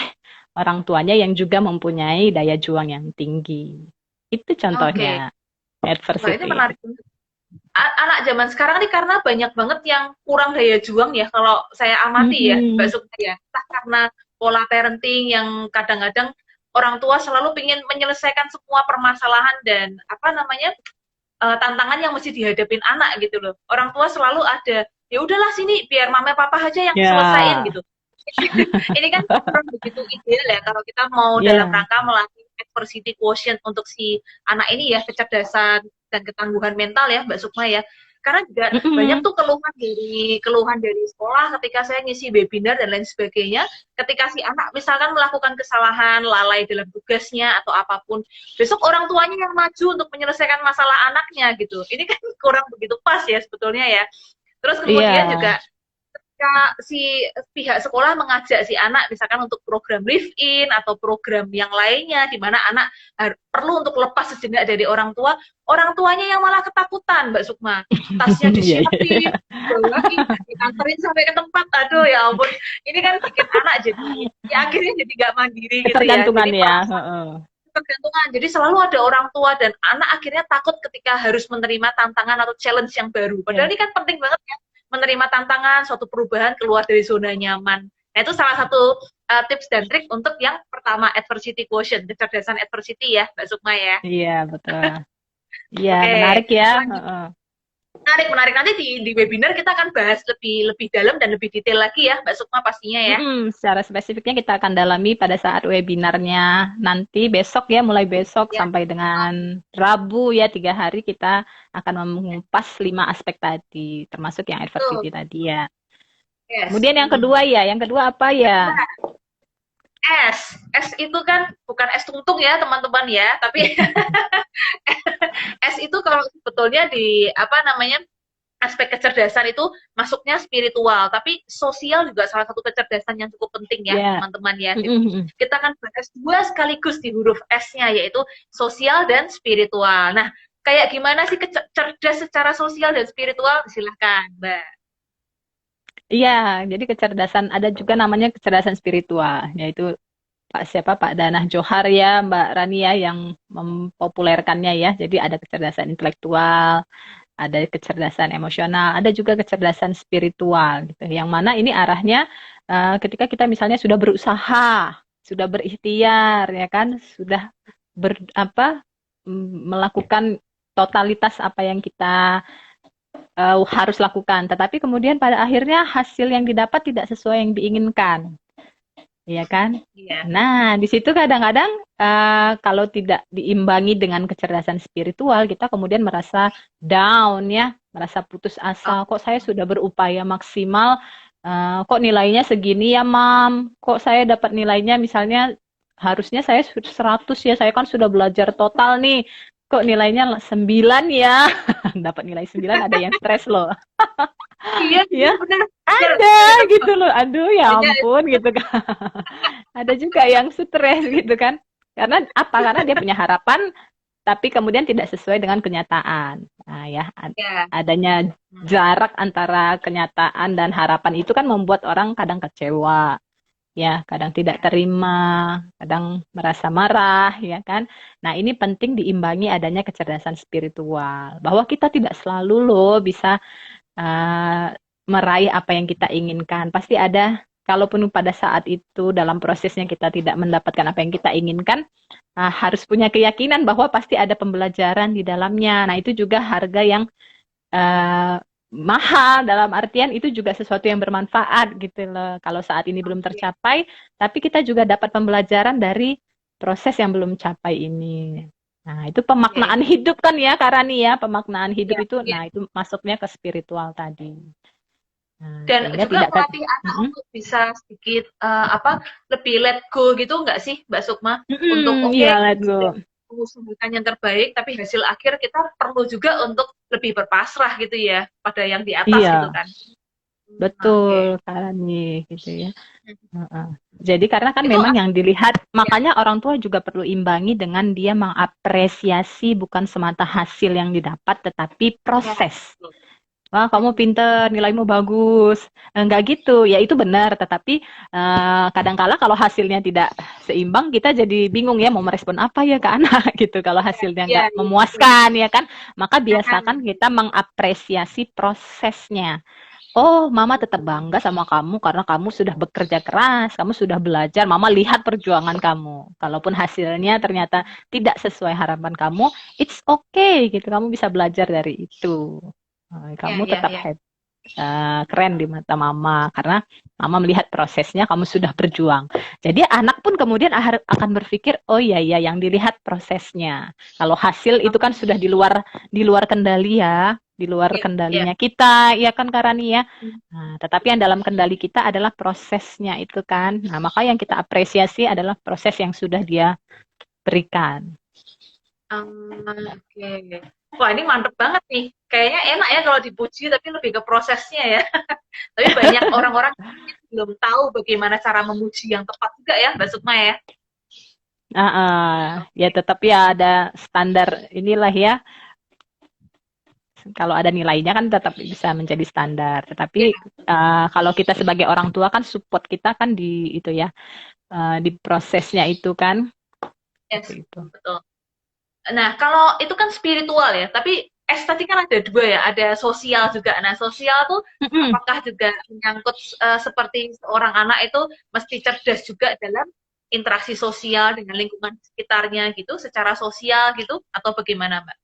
orang tuanya yang juga mempunyai daya juang yang tinggi. Itu Oke, contohnya wah ini adversity. menarik banget. Anak zaman sekarang nih karena banyak banget yang kurang daya juang ya kalau saya amati ya Mbak Mm-mm. Sukma ya. Entah karena pola parenting yang kadang-kadang orang tua selalu ingin menyelesaikan semua permasalahan dan apa namanya tantangan yang mesti dihadapin anak gitu loh. Orang tua selalu ada, ya udahlah sini biar mama papa aja yang selesaiin Ya, gitu. Ini kan kurang begitu ideal ya kalau kita mau dalam ya. rangka melatih adversity quotient untuk si anak ini ya, kecerdasan dan ketangguhan mental ya Mbak Sukma ya. Karena juga banyak Mm-mm. tuh keluhan dari sekolah ketika saya ngisi webinar dan lain sebagainya, ketika si anak misalkan melakukan kesalahan, lalai dalam tugasnya atau apapun, besok orang tuanya yang maju untuk menyelesaikan masalah anaknya gitu. Ini kan kurang begitu pas ya sebetulnya ya. Terus kemudian Iya. juga ketika si pihak sekolah mengajak si anak misalkan untuk program live in atau program yang lainnya di mana anak perlu untuk lepas sejenak dari orang tuanya yang malah ketakutan Mbak Sukma. Tasnya Iya, iya, iya. disiapin, dibawain, dianterin sampai ke tempat. Aduh ya ampun, ini kan bikin anak jadi ya akhirnya jadi nggak mandiri gitu ya. Ketergantungan Jadi ya. merasa Heeh. ketergantungan. Jadi selalu ada orang tua dan anak akhirnya takut ketika harus menerima tantangan atau challenge yang baru. Padahal Ya. ini kan penting banget ya, menerima tantangan, suatu perubahan, keluar dari zona nyaman. Nah, itu salah satu tips dan trik untuk yang pertama, adversity quotient, kecerdasan adversity ya, Mbak Sukma ya. Iya, betul. Iya, Oke, menarik ya. lanjut. Heeh. Menarik, menarik. Nanti di webinar kita akan bahas lebih lebih dalam dan lebih detail lagi ya, Mbak Sukma pastinya ya. Secara spesifiknya kita akan dalami pada saat webinarnya nanti besok ya, mulai besok Ya, sampai dengan Rabu ya, 3 hari kita akan mengupas 5 aspek tadi, termasuk yang betul. adversity tadi ya. Yes. Kemudian yang kedua ya, yang kedua apa ya? S itu kan bukan es tuntung ya teman-teman ya, tapi S itu kalau sebetulnya di apa namanya aspek kecerdasan itu masuknya spiritual, tapi sosial juga salah satu kecerdasan yang cukup penting ya Ya, teman-teman ya. Jadi mm-mm. kita akan bahas dua sekaligus di huruf S-nya yaitu sosial dan spiritual. Nah, kayak gimana sih cerdas secara sosial dan spiritual? Silahkan, Mbak. Iya, jadi kecerdasan ada juga namanya kecerdasan spiritual, yaitu Pak Danah Johar ya, Mbak Rania yang mempopulerkannya ya. Jadi ada kecerdasan intelektual, ada kecerdasan emosional, ada juga kecerdasan spiritual gitu. Yang mana ini arahnya ketika kita misalnya sudah berusaha, sudah berikhtiar ya kan, sudah melakukan totalitas apa yang kita harus lakukan, tetapi kemudian pada akhirnya hasil yang didapat tidak sesuai yang diinginkan. Iya kan? Iya. Nah, di situ kadang-kadang kalau tidak diimbangi dengan kecerdasan spiritual, kita kemudian merasa down ya, merasa putus Oh, asa. Kok saya sudah berupaya maksimal, kok nilainya segini ya, Mam? Kok saya dapat nilainya misalnya harusnya saya 100 ya, saya kan sudah belajar total nih. Kok nilainya 9 ya? Dapat nilai 9 ada yang stres loh. iya, Ya, benar. ada gitu loh. Aduh ya Banyak. ampun gitu kan. Ada juga yang stres gitu kan. Karena apa? Karena dia punya harapan tapi kemudian tidak sesuai dengan kenyataan. Nah, ya Ya. adanya jarak antara kenyataan dan harapan itu kan membuat orang kadang kecewa, ya, kadang tidak terima, kadang merasa marah, ya kan. Nah, ini penting diimbangi adanya kecerdasan spiritual, bahwa kita tidak selalu loh bisa uh, meraih apa yang kita inginkan. Pasti ada, kalaupun pada saat itu dalam prosesnya kita tidak mendapatkan apa yang kita inginkan, harus punya keyakinan bahwa pasti ada pembelajaran di dalamnya. Nah, itu juga harga yang uh, mahal, dalam artian itu juga sesuatu yang bermanfaat gitu loh. Kalau saat ini belum tercapai, tapi kita juga dapat pembelajaran dari proses yang belum capai ini. Nah, itu Oke. pemaknaan hidup kan ya, Karani ya, pemaknaan hidup Ya, itu, ya. nah itu masuknya ke spiritual tadi. Nah, Dan sehingga juga tidak melatih anak untuk bisa sedikit apa lebih let go gitu nggak sih Mbak Sukma? Untuk oke iya, kita let sudah go. mengusahakan yang terbaik, tapi hasil akhir kita perlu juga untuk lebih berpasrah gitu ya pada yang di atas gitu Iya, kan. Oke. Betul, Karani, gitu ya. Heeh. Jadi karena kan Itu memang yang dilihat, ya. makanya orang tua juga perlu imbangi dengan dia mengapresiasi bukan semata hasil yang didapat, tetapi Ya. proses. Betul. Wah, kamu pinter, nilaimu bagus. Enggak gitu, ya itu benar. Tetapi kadangkala kalau hasilnya tidak seimbang, kita jadi bingung ya mau merespon apa ya ke anak gitu. Kalau hasilnya Iya, enggak iya, betul. memuaskan ya kan, maka Nah, biasakan kita mengapresiasi prosesnya. Oh, mama tetap bangga sama kamu karena kamu sudah bekerja keras, kamu sudah belajar, mama lihat perjuangan kamu. Kalaupun hasilnya ternyata tidak sesuai harapan kamu, it's okay gitu. Kamu bisa belajar dari itu. ya, Kamu ya, tetap ya. keren di mata mama karena mama melihat prosesnya kamu sudah berjuang. Jadi anak pun kemudian akan berpikir, oh iya ya yang dilihat prosesnya. Kalau hasil itu kan sudah di luar kendali ya, di luar Iya, iya. kendalinya kita, ya kan Karani ya. Nah, tetapi yang dalam kendali kita adalah prosesnya itu kan. Nah, maka yang kita apresiasi adalah proses yang sudah dia berikan. Oke. Wah, ini mantep banget nih. Kayaknya enak ya kalau dipuji, tapi lebih ke prosesnya ya. Tapi banyak orang-orang yang belum tahu bagaimana cara memuji yang tepat juga ya, Mbak Sukma ya. Ya Oke. tetap ya ada standar inilah ya. Kalau ada nilainya kan tetap bisa menjadi standar. Tetapi Ya, kalau kita sebagai orang tua kan support kita kan di itu ya, di prosesnya itu kan. yes, Seperti itu. betul. Nah, kalau itu kan spiritual ya, tapi estetik kan ada dua ya, ada sosial juga. Nah, sosial tuh Mm-mm. apakah juga menyangkut seperti seorang anak itu mesti cerdas juga dalam interaksi sosial dengan lingkungan sekitarnya gitu, secara sosial gitu, atau bagaimana, Mbak?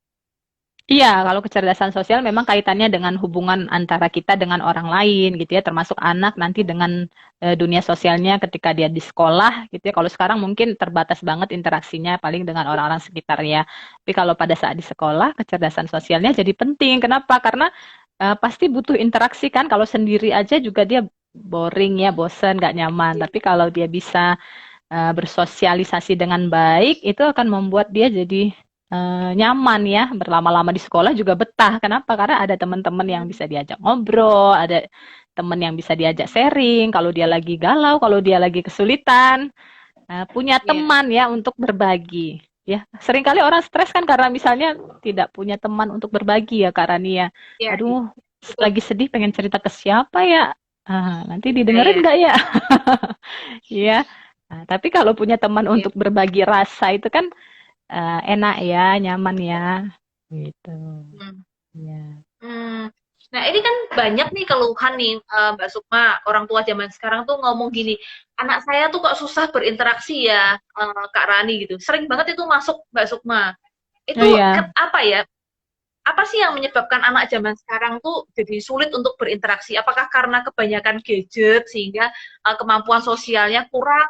Iya, kalau kecerdasan sosial memang kaitannya dengan hubungan antara kita dengan orang lain gitu ya, termasuk anak nanti dengan dunia sosialnya ketika dia di sekolah gitu ya. Kalau sekarang mungkin terbatas banget interaksinya paling dengan orang-orang sekitarnya. Tapi kalau pada saat di sekolah, kecerdasan sosialnya jadi penting. Kenapa? Karena pasti butuh interaksi kan. Kalau sendiri aja juga dia boring ya, bosen, nggak nyaman. Tapi kalau dia bisa bersosialisasi dengan baik, itu akan membuat dia jadi nyaman ya, berlama-lama di sekolah juga betah. Kenapa? Karena ada teman-teman yang bisa diajak ngobrol, ada teman yang bisa diajak sharing, kalau dia lagi galau, kalau dia lagi kesulitan, punya Iya, teman ya untuk berbagi. Ya, seringkali orang stres kan karena misalnya tidak punya teman untuk berbagi ya Kak Rani ya. iya, iya. Aduh, Betul. lagi sedih pengen cerita ke siapa ya? Nanti Iya, didengerin iya. nggak ya? Iya. Nah, tapi kalau punya teman Iya. untuk berbagi rasa itu kan enak ya, nyaman ya, gitu. Hmm. Ya. Hmm. Nah, ini kan banyak nih keluhan nih, Mbak Sukma, orang tua zaman sekarang tuh ngomong gini, anak saya tuh kok susah berinteraksi ya, Kak Rani gitu. Sering banget itu masuk Mbak Sukma. Oh Itu iya. apa ya? Apa sih yang menyebabkan anak zaman sekarang tuh jadi sulit untuk berinteraksi? Apakah karena kebanyakan gadget sehingga kemampuan sosialnya kurang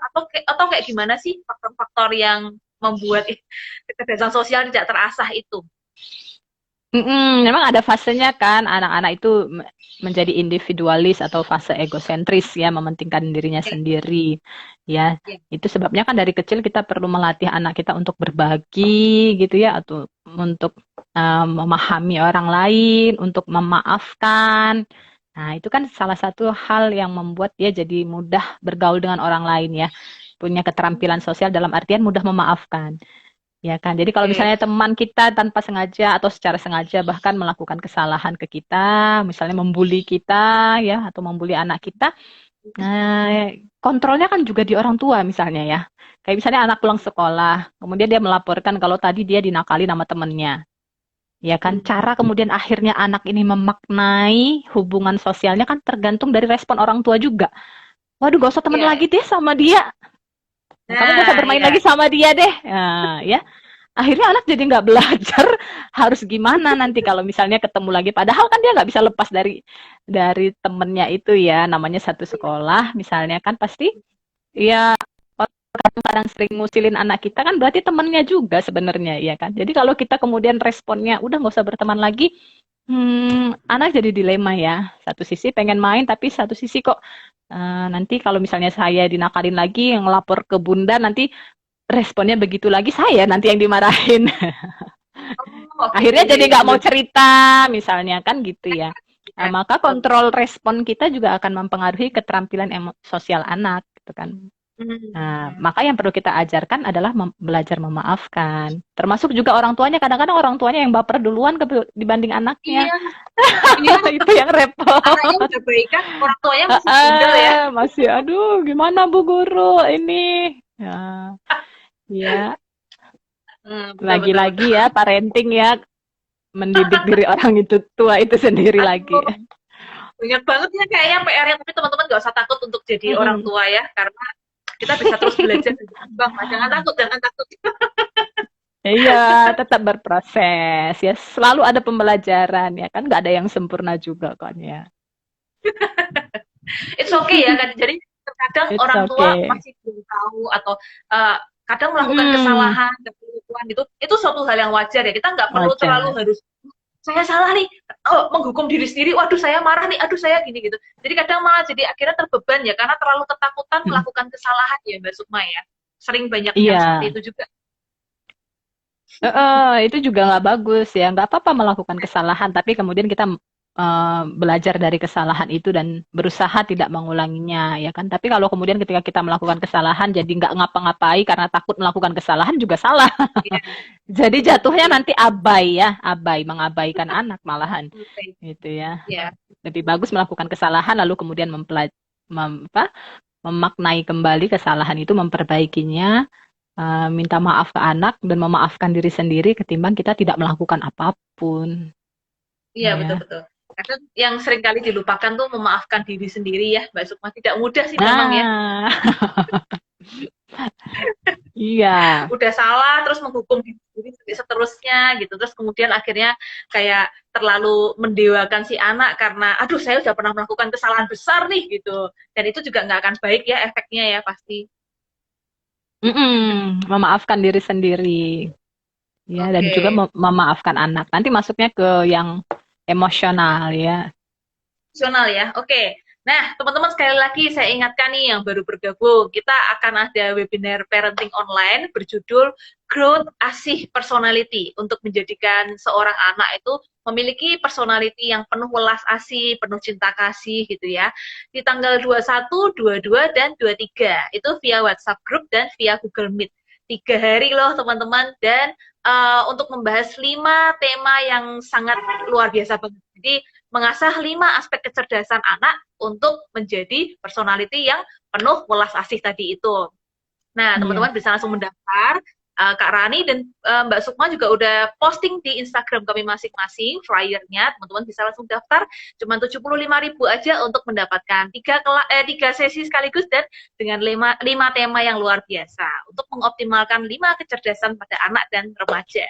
atau kayak gimana sih faktor-faktor yang membuat kecerdasan sosial tidak terasah itu? Memang ada fasenya kan anak-anak itu menjadi individualis atau fase egosentris ya, mementingkan dirinya Ya, sendiri. Ya, ya, itu sebabnya kan dari kecil kita perlu melatih anak kita untuk berbagi gitu ya, atau untuk memahami orang lain, untuk memaafkan. Nah, itu kan salah satu hal yang membuat dia jadi mudah bergaul dengan orang lain ya. Punya keterampilan sosial dalam artian mudah memaafkan. Ya kan, jadi kalau oke. misalnya teman kita tanpa sengaja atau secara sengaja bahkan melakukan kesalahan ke kita, misalnya membuli kita ya atau membuli anak kita, nah kontrolnya kan juga di orang tua misalnya ya. Kayak misalnya anak pulang sekolah, kemudian dia melaporkan kalau tadi dia dinakali sama temennya. Ya kan, cara kemudian akhirnya anak ini memaknai hubungan sosialnya kan tergantung dari respon orang tua juga. Waduh, gak usah teman Iya, lagi deh sama dia. Kamu gak usah nah, bermain ya. lagi sama dia deh. Nah, ya akhirnya anak jadi nggak belajar harus gimana nanti kalau misalnya ketemu lagi padahal kan dia nggak bisa lepas dari temennya itu ya namanya satu sekolah misalnya kan pasti ya kadang-kadang sering ngusilin anak kita kan berarti temennya juga sebenarnya ya kan jadi kalau kita kemudian responnya udah nggak usah berteman lagi anak jadi dilema ya satu sisi pengen main tapi satu sisi kok nanti kalau misalnya saya dinakalin lagi yang lapor ke bunda nanti responnya begitu lagi saya nanti yang dimarahin. Oh, oke, Akhirnya iya, jadi iya, nggak iya. mau cerita, misalnya kan gitu ya. Nah, kan. maka kontrol respon kita juga akan mempengaruhi keterampilan sosial anak, gitu kan. Nah, Hmm. maka yang perlu kita ajarkan adalah belajar memaafkan. Termasuk juga orang tuanya, kadang-kadang orang tuanya yang baper duluan dibanding anaknya. Iya, iya, Itu yang anaknya repot. udah baikan, orang tuanya masih bandel ya. Masih, aduh, gimana Bu Guru ini? Ya, ya, Betul betul lagi-lagi betul. ya parenting ya, mendidik diri orang itu tua itu sendiri lagi. Aduh, banyak banget ya kayaknya PR-nya, tapi teman-teman gak usah takut untuk jadi orang Mm-mm. tua ya, karena kita bisa terus belajar dan berkembang. Mas. Jangan takut, jangan takut. Iya, tetap berproses ya. Selalu ada pembelajaran ya kan, nggak ada yang sempurna juga kan ya. It's okay ya kan. Jadi terkadang It's orang tua okay. masih belum tahu atau uh, kadang melakukan Mm-mm. kesalahan, kekeliruan gitu. Itu suatu hal yang wajar ya. Kita nggak perlu terlalu Wajar. harus saya salah nih, oh, menghukum diri sendiri. Waduh, saya marah nih. Aduh, saya gini gitu. Jadi kadang malah jadi akhirnya terbeban ya karena terlalu ketakutan Mm. melakukan kesalahan ya Mbak Sukma ya. Sering banyak yang Iya. seperti itu juga. Itu juga nggak bagus ya. Nggak apa-apa melakukan kesalahan, tapi kemudian kita belajar dari kesalahan itu dan berusaha tidak mengulanginya, ya kan? Tapi kalau kemudian ketika kita melakukan kesalahan, jadi nggak ngapa-ngapai karena takut melakukan kesalahan juga salah. Iya, Jadi betul jatuhnya betul. nanti abai ya, abai, mengabaikan anak malahan, Oke. gitu ya. Ya. Lebih bagus melakukan kesalahan lalu kemudian memaknai kembali kesalahan itu, memperbaikinya, minta maaf ke anak dan memaafkan diri sendiri ketimbang kita tidak melakukan apapun. Iya, betul Ya. betul. Karena yang sering kali dilupakan tuh memaafkan diri sendiri ya, Mbak Sukma. Tidak mudah sih memang ya. Nah, iya. Udah salah terus menghukum diri sendiri seterusnya gitu, terus kemudian akhirnya kayak terlalu mendewakan si anak karena aduh saya udah pernah melakukan kesalahan besar nih gitu, dan itu juga nggak akan baik ya efeknya ya pasti. Memaafkan diri sendiri. Ya, dan juga Oke. memaafkan anak. Nanti masuknya ke yang emosional ya. Profesional ya. Oke. Nah, teman-teman sekali lagi saya ingatkan nih yang baru bergabung, kita akan ada webinar parenting online berjudul Growth Asih Personality untuk menjadikan seorang anak itu memiliki personality yang penuh welas asih, penuh cinta kasih gitu ya. Di tanggal 21, 22 dan 23. Itu via WhatsApp group dan via Google Meet. 3 hari loh teman-teman, dan untuk membahas 5 tema yang sangat luar biasa banget. Jadi mengasah 5 aspek kecerdasan anak untuk menjadi personality yang penuh welas asih tadi itu. Nah, Iya. teman-teman bisa langsung mendaftar. Kak Rani dan Mbak Sukma juga udah posting di Instagram kami masing-masing flyernya. Teman-teman bisa langsung daftar. Cuma 75.000 aja untuk mendapatkan 3 sesi sekaligus dan dengan 5 tema yang luar biasa untuk mengoptimalkan 5 kecerdasan pada anak dan remaja.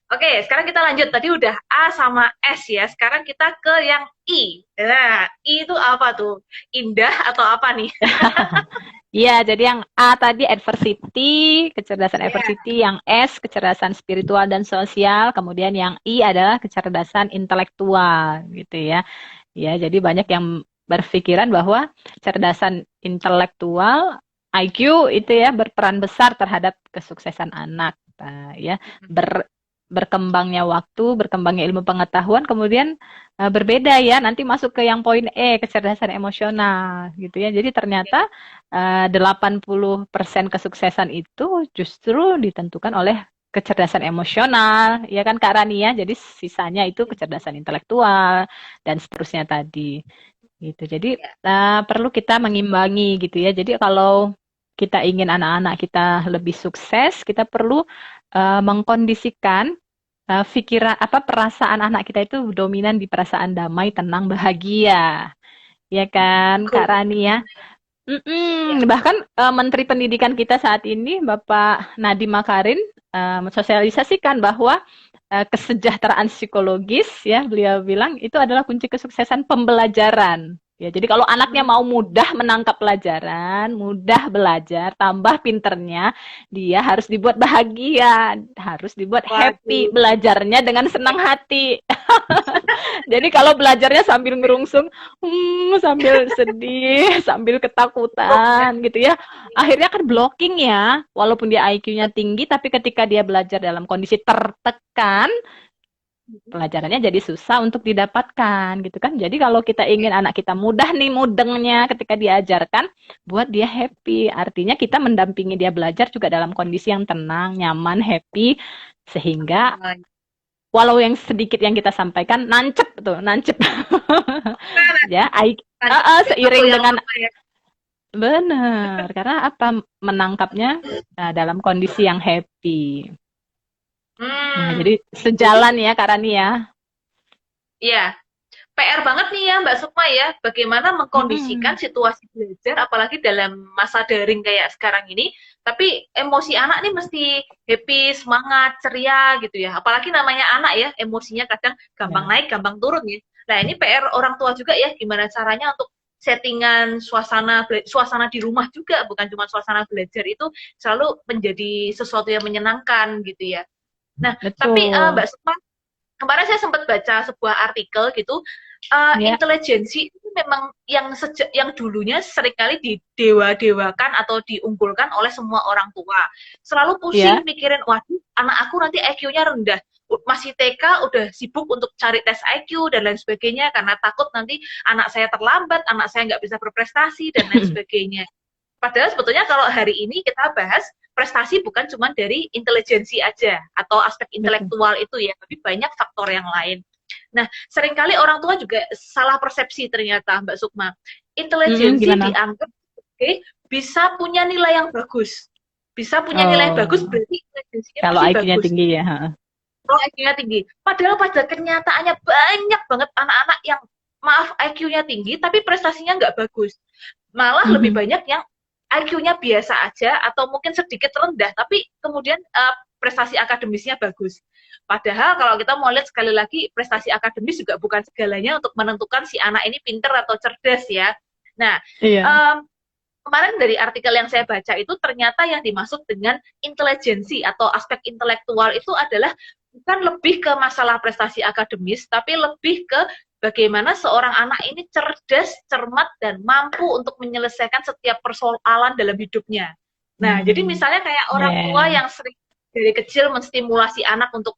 Oke, sekarang kita lanjut. Tadi udah A sama S ya. Sekarang kita ke yang I. Nah, I itu apa tuh? Indah atau apa nih? Iya, jadi yang A tadi adversity, kecerdasan Ya, adversity, yang S kecerdasan spiritual dan sosial, kemudian yang I adalah kecerdasan intelektual gitu ya. Ya, jadi banyak yang berpikiran bahwa kecerdasan intelektual IQ itu ya berperan besar terhadap kesuksesan anak. Nah, ya, berkembangnya waktu, berkembangnya ilmu pengetahuan, kemudian berbeda ya. Nanti masuk ke yang poin E, kecerdasan emosional gitu ya. Jadi ternyata 80% kesuksesan itu justru ditentukan oleh kecerdasan emosional, ya kan Kak Rania. Jadi sisanya itu kecerdasan intelektual dan seterusnya tadi. Gitu. Jadi ya. perlu kita mengimbangi gitu ya. Jadi kalau kita ingin anak-anak kita lebih sukses, kita perlu mengkondisikan perasaan anak kita itu dominan di perasaan damai, tenang, bahagia. Ya kan, Kak Good. Rani ya. Ya. Bahkan Menteri Pendidikan kita saat ini, Bapak Nadiem Makarim, mensosialisasikan bahwa kesejahteraan psikologis, ya beliau bilang itu adalah kunci kesuksesan pembelajaran. Ya, jadi kalau anaknya mau mudah menangkap pelajaran, mudah belajar, tambah pinternya, dia harus dibuat bahagia, harus dibuat happy, Waduh. belajarnya dengan senang hati. Jadi kalau belajarnya sambil ngerungsung, sambil sedih, sambil Ya. ketakutan gitu ya, akhirnya kan blocking ya. Walaupun dia IQ-nya tinggi, tapi ketika dia belajar dalam kondisi tertekan, pelajarannya jadi susah untuk didapatkan gitu kan. Jadi kalau kita ingin anak kita mudah nih mudengnya ketika diajarkan, buat dia happy. Artinya kita mendampingi dia belajar juga dalam kondisi yang tenang, nyaman, happy, sehingga Nah, walau yang sedikit yang kita sampaikan nancep tuh, nancep. Ya, aku seiring yang dengan lama ya. benar, karena apa menangkapnya dalam kondisi yang happy. Nah, Hmm, jadi jadi sejalan ya Karani ya. ya PR banget nih ya Mbak Sukma ya, bagaimana mengkondisikan Mm-mm. situasi belajar, apalagi dalam masa daring kayak sekarang ini, tapi emosi anak nih mesti happy, semangat, ceria gitu ya. Apalagi namanya anak ya, emosinya kadang gampang Ya. naik, gampang turun ya. Nah ini PR orang tua juga ya, gimana caranya untuk settingan suasana di rumah juga, bukan cuma suasana belajar itu selalu menjadi sesuatu yang menyenangkan gitu ya. Nah, tapi Betul. Mbak Sukma, kemarin saya sempat baca sebuah artikel gitu, Ya, intelijensi itu memang yang dulunya seringkali didewa-dewakan atau diunggulkan oleh semua orang tua. Selalu pusing ya. mikirin, waduh, anak aku nanti IQ-nya rendah. Masih TK udah sibuk untuk cari tes IQ dan lain sebagainya karena takut nanti anak saya terlambat, anak saya nggak bisa berprestasi dan lain sebagainya. Padahal sebetulnya kalau hari ini kita bahas prestasi bukan cuma dari intelijensi aja atau aspek Betul. intelektual itu ya, tapi banyak faktor yang lain. Nah, seringkali orang tua juga salah persepsi ternyata Mbak Sukma. Intelijensi Gimana? dianggap sebagai bisa punya nilai yang bagus. Bisa punya nilai bagus Oh, berarti intelijensinya kalau pasti IQ-nya bagus. tinggi ya. Ha. Kalau IQ-nya tinggi. Padahal pada kenyataannya banyak banget anak-anak yang maaf IQ-nya tinggi tapi prestasinya nggak bagus. Malah lebih Mhm. banyak yang IQ-nya biasa aja atau mungkin sedikit rendah tapi kemudian prestasi akademisnya bagus. Padahal kalau kita mau lihat sekali lagi prestasi akademis juga bukan segalanya untuk menentukan si anak ini pinter atau cerdas ya. Nah, Iya. um, kemarin dari artikel yang saya baca itu ternyata yang dimaksud dengan intelijensi atau aspek intelektual itu adalah bukan lebih ke masalah prestasi akademis, tapi lebih ke bagaimana seorang anak ini cerdas, cermat, dan mampu untuk menyelesaikan setiap persoalan dalam hidupnya. Nah, jadi Hmm. misalnya kayak orang tua Ya. yang sering dari kecil menstimulasi anak untuk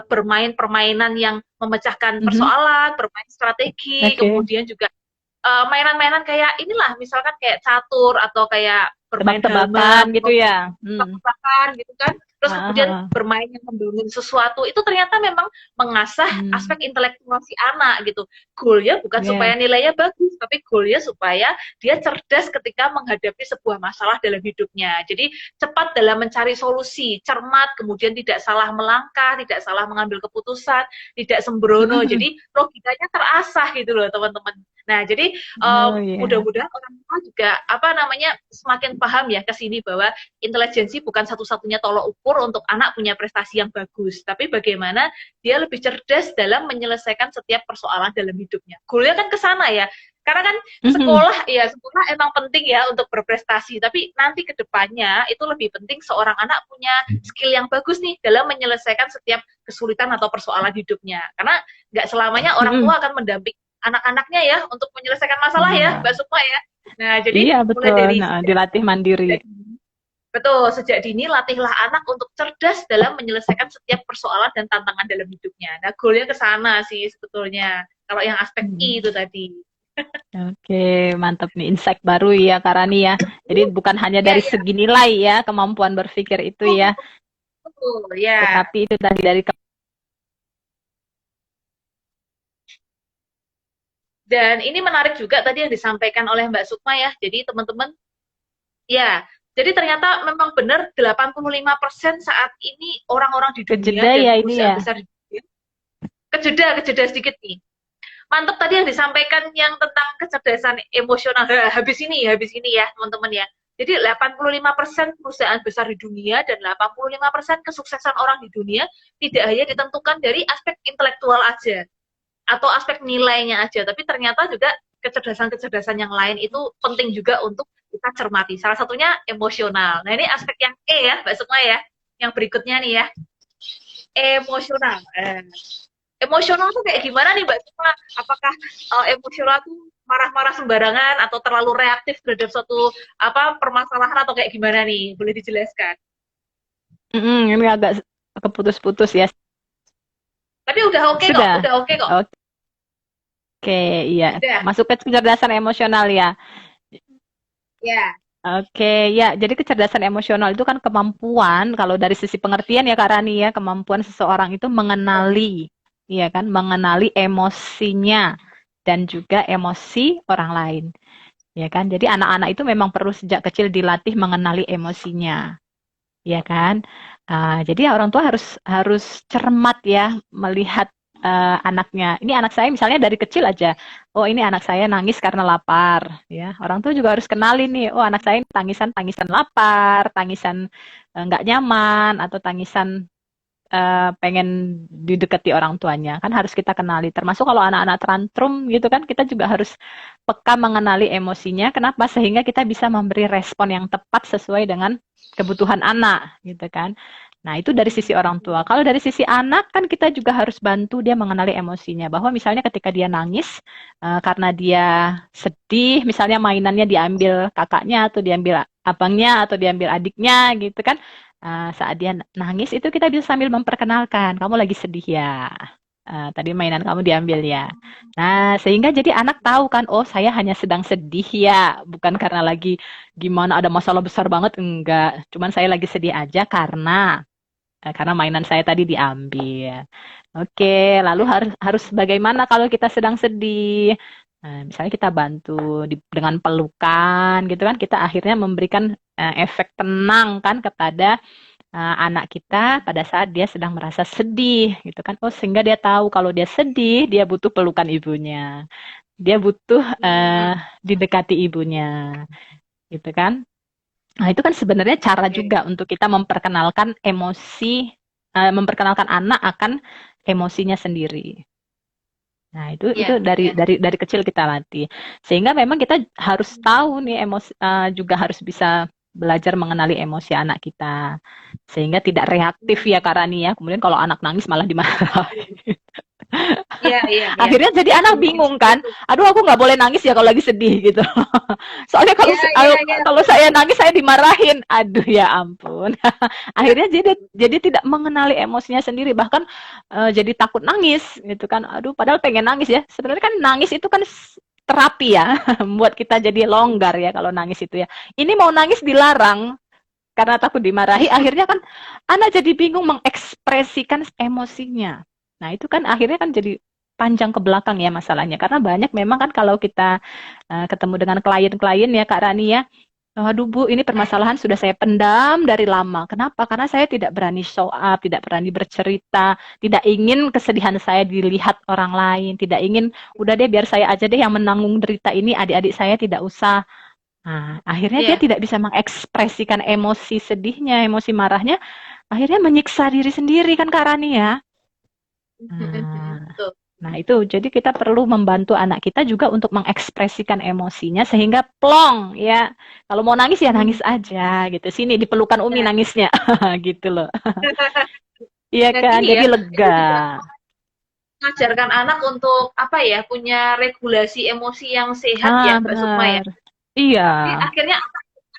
bermain permainan yang memecahkan Mhm. persoalan, bermain strategi, Oke. kemudian juga mainan-mainan kayak inilah, misalkan kayak catur atau kayak bermain Tebak-tebakan hama, gitu ya. tebak-tebakan gitu kan. Terus Heeh, kemudian heeh. bermain yang membangun sesuatu itu ternyata memang mengasah Hmm. aspek intelektual si anak gitu. Goalnya bukan supaya Ya. nilainya bagus, tapi goalnya supaya dia cerdas ketika menghadapi sebuah masalah dalam hidupnya. Jadi cepat dalam mencari solusi, cermat, kemudian tidak salah melangkah, tidak salah mengambil keputusan, tidak sembrono. Mhm. Jadi logikanya terasah gitu loh teman-teman. Nah, jadi Oh ya. mudah-mudahan orang tua juga apa namanya semakin paham ya ke sini bahwa intelijensi bukan satu-satunya tolok ukur untuk anak punya prestasi yang bagus, tapi bagaimana dia lebih cerdas dalam menyelesaikan setiap persoalan dalam hidupnya. Goalnya kan ke sana ya. Karena kan Mhm. sekolah emang penting ya untuk berprestasi, tapi nanti ke depannya itu lebih penting seorang anak punya skill yang bagus nih dalam menyelesaikan setiap kesulitan atau persoalan hidupnya. Karena nggak selamanya orang Mhm. tua akan mendampingi anak-anaknya ya untuk menyelesaikan masalah ya, Iya. Mbak Sukma ya. Nah, jadi Iya mulai betul. dari Nah, dilatih mandiri. betul, sejak dini latihlah anak untuk cerdas dalam menyelesaikan setiap persoalan dan tantangan dalam hidupnya. Nah, goalnya ke sana sih sebetulnya. Kalau yang aspek I Hmm. itu tadi. Oke, mantap nih insight baru ya Karani ya. Jadi bukan hanya Ya, dari ya, segi nilai ya, kemampuan berpikir itu ya, betul, ya. tetapi itu tadi dari Dan ini menarik juga tadi yang disampaikan oleh Mbak Sukma ya. Jadi teman-teman, ya, jadi ternyata memang benar 85% saat ini orang-orang di dunia kejeda ya dan ini perusahaan ya. besar di dunia, kejeda sedikit nih. Mantap tadi yang disampaikan yang tentang kecerdasan emosional. Habis ini ya, teman-teman ya. Jadi 85% perusahaan besar di dunia dan 85% kesuksesan orang di dunia tidak hanya ditentukan dari aspek intelektual aja atau aspek nilainya aja, tapi ternyata juga kecerdasan-kecerdasan yang lain itu penting juga untuk kita cermati. Salah satunya emosional. Nah, ini aspek yang E ya, Mbak Sukma ya. Yang berikutnya nih ya, emosional. Emosional tuh kayak gimana nih Mbak Sukma? Apakah emosional tuh marah-marah sembarangan atau terlalu reaktif terhadap suatu apa permasalahan atau kayak gimana nih? Boleh dijelaskan? Ini agak keputus-putus ya. Tapi udah oke kok, Sudah. udah oke kok. Oke, iya. Udah. Masuk ke kecerdasan emosional ya. Ya. Oke, ya. Jadi kecerdasan emosional itu kan kemampuan, kalau dari sisi pengertian ya Kak Rani ya, kemampuan seseorang itu mengenali, ya kan, mengenali emosinya dan juga emosi orang lain, ya kan. Jadi anak-anak itu memang perlu sejak kecil dilatih mengenali emosinya, ya kan. Jadi orang tua harus harus cermat ya melihat anaknya. Ini anak saya misalnya dari kecil aja. Oh ini anak saya nangis karena lapar, ya. Orang tua juga harus kenali nih. Oh anak saya tangisan lapar, tangisan nggak nyaman atau tangisan pengen didekati orang tuanya kan harus kita kenali termasuk kalau anak-anak tantrum gitu kan kita juga harus peka mengenali emosinya kenapa sehingga kita bisa memberi respon yang tepat sesuai dengan kebutuhan anak gitu kan. Nah, itu dari sisi orang tua. Kalau dari sisi anak kan kita juga harus bantu dia mengenali emosinya bahwa misalnya ketika dia nangis karena dia sedih, misalnya mainannya diambil kakaknya atau diambil abangnya atau diambil adiknya gitu kan. Saat dia nangis itu kita bisa sambil memperkenalkan, kamu lagi sedih ya. Tadi mainan kamu diambil ya. Nah, sehingga jadi anak tahu kan, oh saya hanya sedang sedih ya, bukan karena lagi gimana ada masalah besar banget, enggak. Cuman saya lagi sedih aja karena mainan saya tadi diambil. Oke, lalu harus harus bagaimana kalau kita sedang sedih? Nah, misalnya kita bantu dengan pelukan gitu kan, kita akhirnya memberikan efek tenang kan kepada anak kita pada saat dia sedang merasa sedih gitu kan. Oh, sehingga dia tahu kalau dia sedih, dia butuh pelukan ibunya. Dia butuh Hmm. didekati ibunya gitu kan. Nah, itu kan sebenarnya cara Oke. juga untuk kita memperkenalkan emosi, memperkenalkan anak akan emosinya sendiri. Nah, itu Iya, dari iya. dari kecil kita latih. Sehingga memang kita harus tahu nih emosi juga harus bisa belajar mengenali emosi anak kita. Sehingga tidak reaktif ya karena nih ya. Kemudian kalau anak nangis malah dimarahin. Iya, iya, iya. Akhirnya jadi anak Mungkin bingung seperti kan. itu. Aduh aku nggak boleh nangis ya kalau lagi sedih gitu. Soalnya kalau Iya, iya, iya, kalau betul. saya nangis saya dimarahin. Aduh ya ampun. Ya. Akhirnya jadi tidak mengenali emosinya sendiri bahkan jadi takut nangis gitu kan. Aduh padahal pengen nangis ya. Sebenarnya kan nangis itu kan terapi ya buat kita jadi longgar ya kalau nangis itu ya. Ini mau nangis dilarang karena takut dimarahi akhirnya kan anak jadi bingung mengekspresikan emosinya. Nah, itu kan akhirnya kan jadi panjang ke belakang ya masalahnya karena banyak memang kan kalau kita ketemu dengan klien-klien ya Kak Rani ya. Aduh Bu, ini permasalahan sudah saya pendam dari lama. Kenapa? Karena saya tidak berani show up, tidak berani bercerita, tidak ingin kesedihan saya dilihat orang lain, tidak ingin, udah deh biar saya aja deh yang menanggung derita ini, adik-adik saya tidak usah. Nah, akhirnya dia Iya. tidak bisa mengekspresikan emosi sedihnya, emosi marahnya, akhirnya menyiksa diri sendiri kan Kak Rani ya. Nah, Betul. nah itu jadi kita perlu membantu anak kita juga untuk mengekspresikan emosinya sehingga plong ya. Kalau mau nangis ya nangis aja gitu. Sini dipelukan Umi Ya. nangisnya gitu loh. Iya Dan kan? ini Jadi ya, lega. itu juga mengajarkan anak untuk apa ya, punya regulasi emosi yang sehat ya, Mbak Sukma ya. Benar. Iya. Jadi akhirnya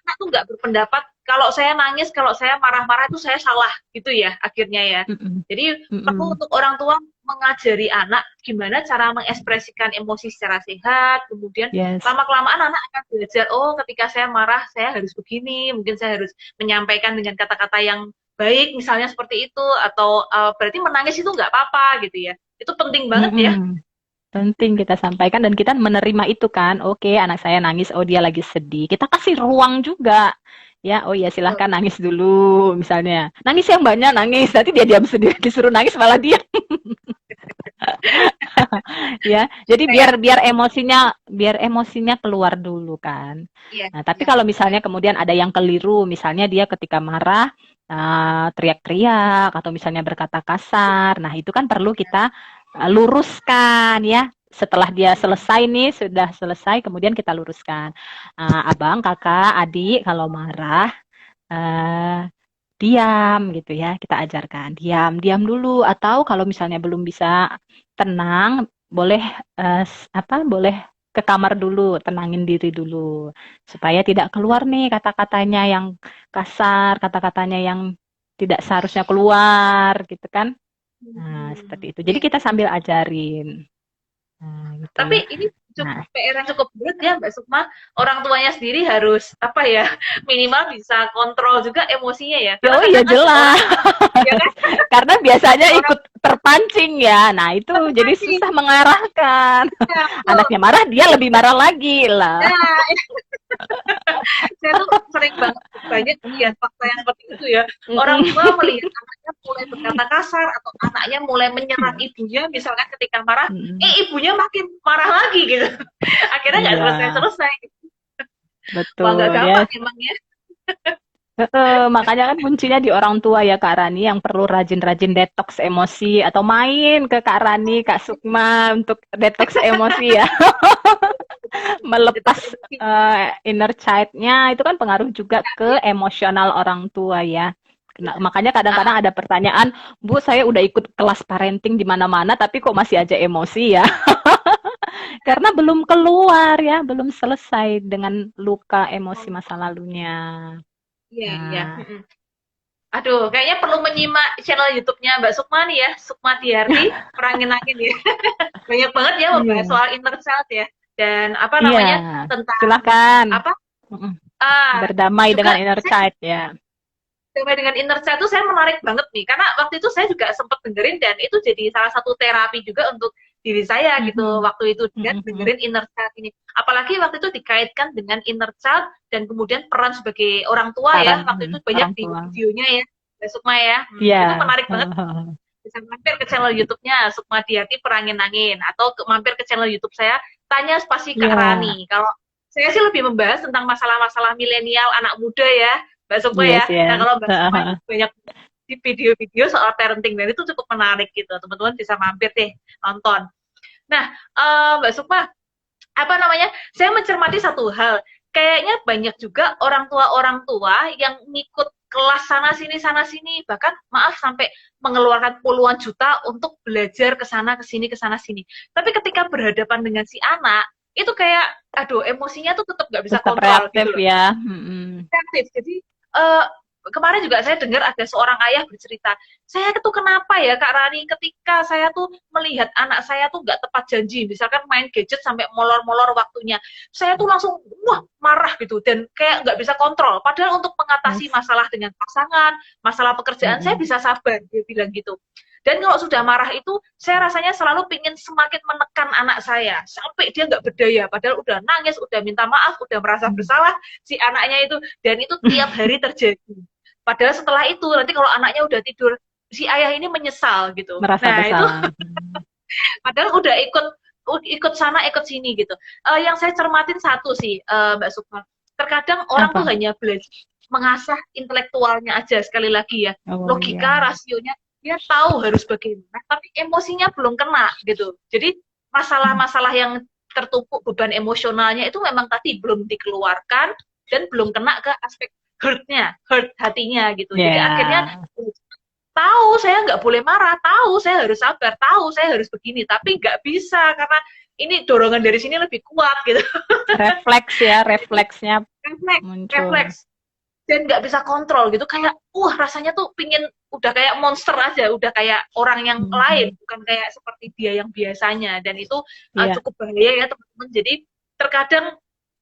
anak tuh nggak berpendapat kalau saya nangis, kalau saya marah-marah itu saya salah gitu ya akhirnya ya. Mm-mm. Jadi perlu Mm-mm. untuk orang tua mengajari anak gimana cara mengekspresikan emosi secara sehat. Kemudian Yes. lama-kelamaan anak akan belajar, oh ketika saya marah saya harus begini, mungkin saya harus menyampaikan dengan kata-kata yang baik misalnya seperti itu, atau berarti menangis itu nggak apa-apa gitu ya. Itu penting banget ya. Mm-mm. Penting kita sampaikan dan kita menerima itu kan. Oke, anak saya nangis, oh dia lagi sedih. Kita kasih ruang juga. Ya, oh ya silahkan nangis dulu misalnya. Nangis yang banyak nangis, nanti dia diam sendiri disuruh nangis malah dia. Ya, jadi Kayak biar emosinya keluar dulu kan. iya, Nah, tapi iya, kalau iya. misalnya kemudian ada yang keliru, misalnya dia ketika marah teriak-teriak atau misalnya berkata kasar, nah itu kan perlu kita luruskan ya. Setelah dia selesai nih, sudah selesai, kemudian kita luruskan. Abang, kakak, adik, kalau marah, eh, diam gitu ya, kita ajarkan. Diam, diam dulu. Atau kalau misalnya belum bisa tenang, boleh boleh ke kamar dulu, tenangin diri dulu. Supaya tidak keluar nih kata-katanya yang kasar, kata-katanya yang tidak seharusnya keluar gitu kan. Nah, Hmm. seperti itu. Jadi kita sambil ajarin. Nah, gitu Tapi ya. ini cukup Nah, PR yang cukup berat ya Mbak Sukma. Orang tuanya sendiri harus apa ya, minimal bisa kontrol juga emosinya ya. Karena oh iya kadang ada orang jelas. ya kan, Karena biasanya orang ikut terpancing ya. Nah, itu jadi terpancing. susah mengarahkan. Ya, betul. Anaknya marah, dia lebih marah lagi lah. Nah, saya tuh sering banget banyak lihat fakta yang seperti itu ya. Orang Mm-mm. tua melihat anaknya mulai berkata kasar atau anaknya mulai menyerang ibunya misalkan ketika marah, Mm-mm. ibunya makin marah lagi gitu. Akhirnya nggak Iya, selesai-selesai. Wah nggak betul ya. gampang emangnya. Makanya kan kuncinya di orang tua ya Kak Rani yang perlu rajin-rajin detox emosi atau main ke Kak Rani, Kak Sukma untuk detox emosi ya. Detox Melepas emosi. inner child-nya itu kan pengaruh juga ke emosional orang tua ya. Makanya kadang-kadang Ah, ada pertanyaan, Bu, saya udah ikut kelas parenting di mana-mana, tapi kok masih aja emosi ya? Karena belum keluar ya, belum selesai dengan luka emosi masa lalunya. iya, iya. Nah, Mm-mm. Aduh, kayaknya perlu menyimak channel YouTube-nya Mbak Sukma nih ya, Sukma Tiarti, perangin angin ya. Banyak banget ya membahas iya, soal inner child ya. Dan apa iya, namanya, tentang silakan. apa, Mm-mm. ah, Berdamai juga dengan inner saya child ya. sampai dengan inner child itu saya menarik banget nih, karena waktu itu saya juga sempat dengerin dan itu jadi salah satu terapi juga untuk diri saya gitu Mhm, waktu itu dan mhm, dengerin inner child ini. Apalagi waktu itu dikaitkan dengan inner child dan kemudian peran sebagai orang tua Saran ya. Waktu itu banyak orang di tua. videonya ya, Mbak Sukma ya. Iya, Itu menarik banget. heeh, Bisa mampir ke channel YouTube-nya Sukma Diarti Perangin Angin atau mampir ke channel YouTube saya Tanya Spasi Kak iya, Rani. Kalau saya sih lebih membahas tentang masalah-masalah milenial anak muda ya, Mbak Sukma yes, ya. Nah yes, kalau Mbak heeh, Sukma ini heeh. banyak di video-video soal parenting dan itu cukup menarik gitu. Teman-teman bisa mampir deh nonton. Nah, Mbak Sukma, apa namanya? Saya mencermati satu hal. Kayaknya banyak juga orang tua yang ngikut kelas sana sini bahkan maaf sampai mengeluarkan puluhan juta untuk belajar ke sana sini. Tapi ketika berhadapan dengan si anak, itu kayak aduh emosinya tuh tetap nggak bisa Tetap kontrol reaktif gitu loh, ya, mhm, kreatif. Jadi uh, kemarin juga saya dengar ada seorang ayah bercerita, saya tuh kenapa ya Kak Rani ketika saya tuh melihat anak saya tuh nggak tepat janji, misalkan main gadget sampai molor-molor waktunya, saya tuh langsung wah marah gitu dan kayak nggak bisa kontrol. Padahal untuk mengatasi yes, masalah dengan pasangan, masalah pekerjaan saya mhm, bisa sabar, dia bilang gitu. Dan kalau sudah marah itu, saya rasanya selalu pingin semakin menekan anak saya sampai dia nggak berdaya. Padahal udah nangis, udah minta maaf, udah merasa mhm, bersalah si anaknya itu, dan itu tiap hari terjadi. Padahal setelah itu nanti kalau anaknya udah tidur, si ayah ini menyesal gitu. merasa Nah itu bersalah, padahal udah ikut sana ikut sini gitu. Yang saya cermatin satu sih Mbak Sukma, terkadang orang tuh apa? hanya belajar mengasah intelektualnya aja sekali lagi ya, Oh logika iya, rasionya dia tahu harus bagaimana, tapi emosinya belum kena gitu. Jadi mhm, masalah-masalah yang tertumpuk beban emosionalnya itu memang tadi belum dikeluarkan dan belum kena ke aspek hurt hatinya gitu. Jadi akhirnya iya, tahu saya nggak boleh marah, tahu saya harus sabar, tahu saya harus begini, tapi nggak bisa karena ini dorongan dari sini lebih kuat gitu. refleks ya, refleksnya Refleks, muncul, refleks. Dan nggak bisa kontrol gitu, kayak rasanya tuh pingin udah kayak monster aja, udah kayak orang yang lain, mhm, bukan kayak seperti dia yang biasanya. Dan itu iya, cukup bahaya ya teman-teman. Jadi terkadang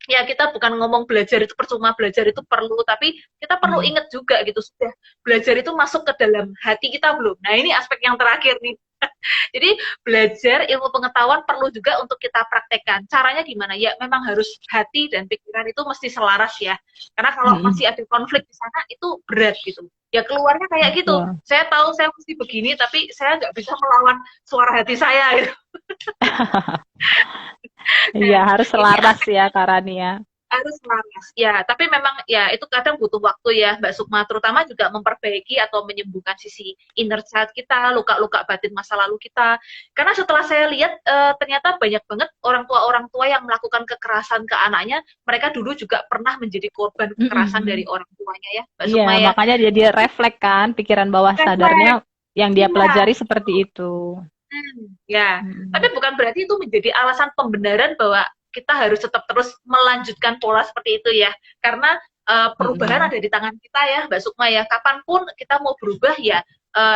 ya kita bukan ngomong belajar itu percuma, belajar itu perlu, tapi kita perlu mhm, ingat juga gitu, sudah belajar itu masuk ke dalam hati kita belum. Nah ini aspek yang terakhir nih. Jadi belajar ilmu pengetahuan perlu juga untuk kita praktekkan. Caranya gimana? Ya memang harus hati dan pikiran itu mesti selaras ya. Karena kalau mhm, masih ada konflik di sana itu berat gitu. Ya keluarnya kayak gitu. betul. Saya tahu saya mesti begini, tapi saya nggak bisa melawan suara hati saya gitu. Iya, Nah, harus ini selaras ya Kak Rani ya, harus selaras. Ya, tapi memang ya itu kadang butuh waktu ya Mbak Sukma, terutama juga memperbaiki atau menyembuhkan sisi inner child kita, luka-luka batin masa lalu kita. Karena setelah saya lihat ternyata banyak banget orang tua yang melakukan kekerasan ke anaknya, mereka dulu juga pernah menjadi korban kekerasan dari mhm. orang tuanya ya, Mbak Iya, Sukma ya. makanya jadi refleks kan, pikiran bawah sadarnya Refleks. yang dia Iya. pelajari seperti itu. Ya, tapi Mhm, bukan berarti itu menjadi alasan pembenaran bahwa kita harus tetap terus melanjutkan pola seperti itu ya. Karena perubahan mhm, ada di tangan kita ya, Mbak Sukma ya. Kapanpun kita mau berubah ya,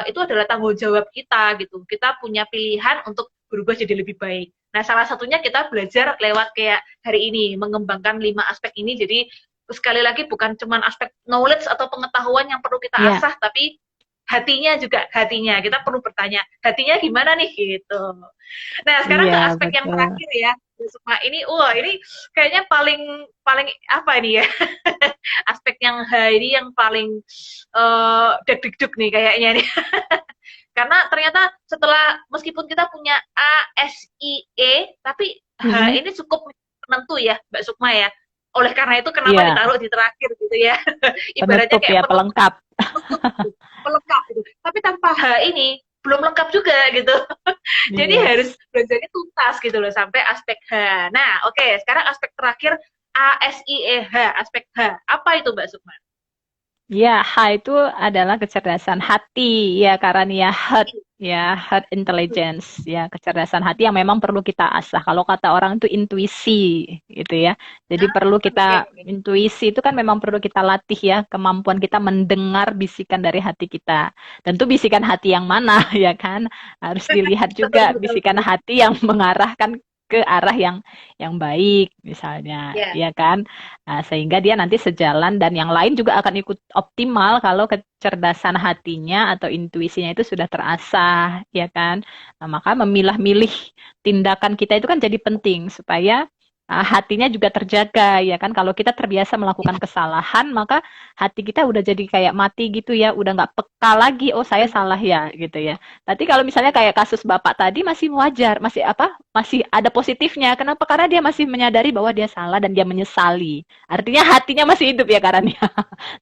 itu adalah tanggung jawab kita gitu. Kita punya pilihan untuk berubah jadi lebih baik. Nah, salah satunya kita belajar lewat kayak hari ini, mengembangkan 5 aspek ini. Jadi sekali lagi bukan cuman aspek knowledge atau pengetahuan yang perlu kita Ya, asah, tapi hatinya juga, hatinya. Kita perlu bertanya, hatinya gimana nih gitu. Nah, sekarang iya ke aspek yang betul. terakhir ya. Semua ini, wah ini kayaknya paling paling apa ini ya? Aspek yang ini yang paling deg-deg nih kayaknya nih. Karena ternyata setelah meskipun kita punya A, S, I, E, tapi H Mm-mm. ini cukup penentu ya, Mbak Sukma ya. Oleh karena itu kenapa Iya, ditaruh di terakhir gitu ya. Ibaratnya penutup kayak ya, penutup, pelengkap. gitu, pelengkap gitu. Tapi tanpa H ini belum lengkap juga gitu. Jadi Iya. harus belajarnya tuntas gitu loh sampai aspek H. Nah, oke, sekarang aspek terakhir A, S, I, E, H, aspek H. Apa itu Mbak Sukma? Ya, H itu adalah kecerdasan hati, ya karena ya heart, ya heart intelligence, ya kecerdasan hati yang memang perlu kita asah. Kalau kata orang itu intuisi, gitu ya. Jadi perlu Oke, kita oke. intuisi itu kan memang perlu kita latih ya, kemampuan kita mendengar bisikan dari hati kita. Tentu bisikan hati yang mana, ya kan? Harus dilihat Betul, juga betul, bisikan betul. hati yang mengarahkan ke arah yang baik, misalnya, Ya. ya kan? Nah, sehingga dia nanti sejalan dan yang lain juga akan ikut optimal kalau kecerdasan hatinya atau intuisinya itu sudah terasah, ya kan? Nah, maka memilah-milih tindakan kita itu kan jadi penting supaya hatinya juga terjaga, ya kan? Kalau kita terbiasa melakukan kesalahan, maka hati kita udah jadi kayak mati gitu ya, udah nggak peka lagi, oh saya Benar. salah ya, gitu ya. Tapi kalau misalnya kayak kasus Bapak tadi masih wajar, masih apa? Masih ada positifnya. Kenapa? Karena dia masih menyadari bahwa dia salah dan dia menyesali. Artinya hatinya masih hidup ya Karania.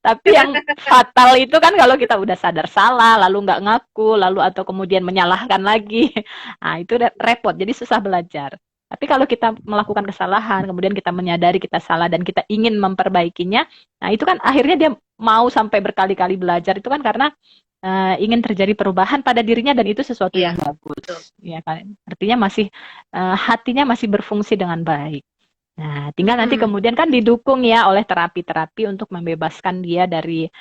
Tapi yang fatal itu kan kalau kita udah sadar salah, lalu nggak ngaku, lalu atau kemudian menyalahkan lagi. Nah, itu repot. Jadi susah belajar. Tapi kalau kita melakukan kesalahan, kemudian kita menyadari kita salah dan kita ingin memperbaikinya, nah itu kan akhirnya dia mau sampai berkali-kali belajar itu kan karena ingin terjadi perubahan pada dirinya dan itu sesuatu yang Iya, betul. bagus, ya kan? Artinya masih hatinya masih berfungsi dengan baik. Nah, tinggal nanti Mm-mm. kemudian kan didukung ya oleh terapi-terapi untuk membebaskan dia dari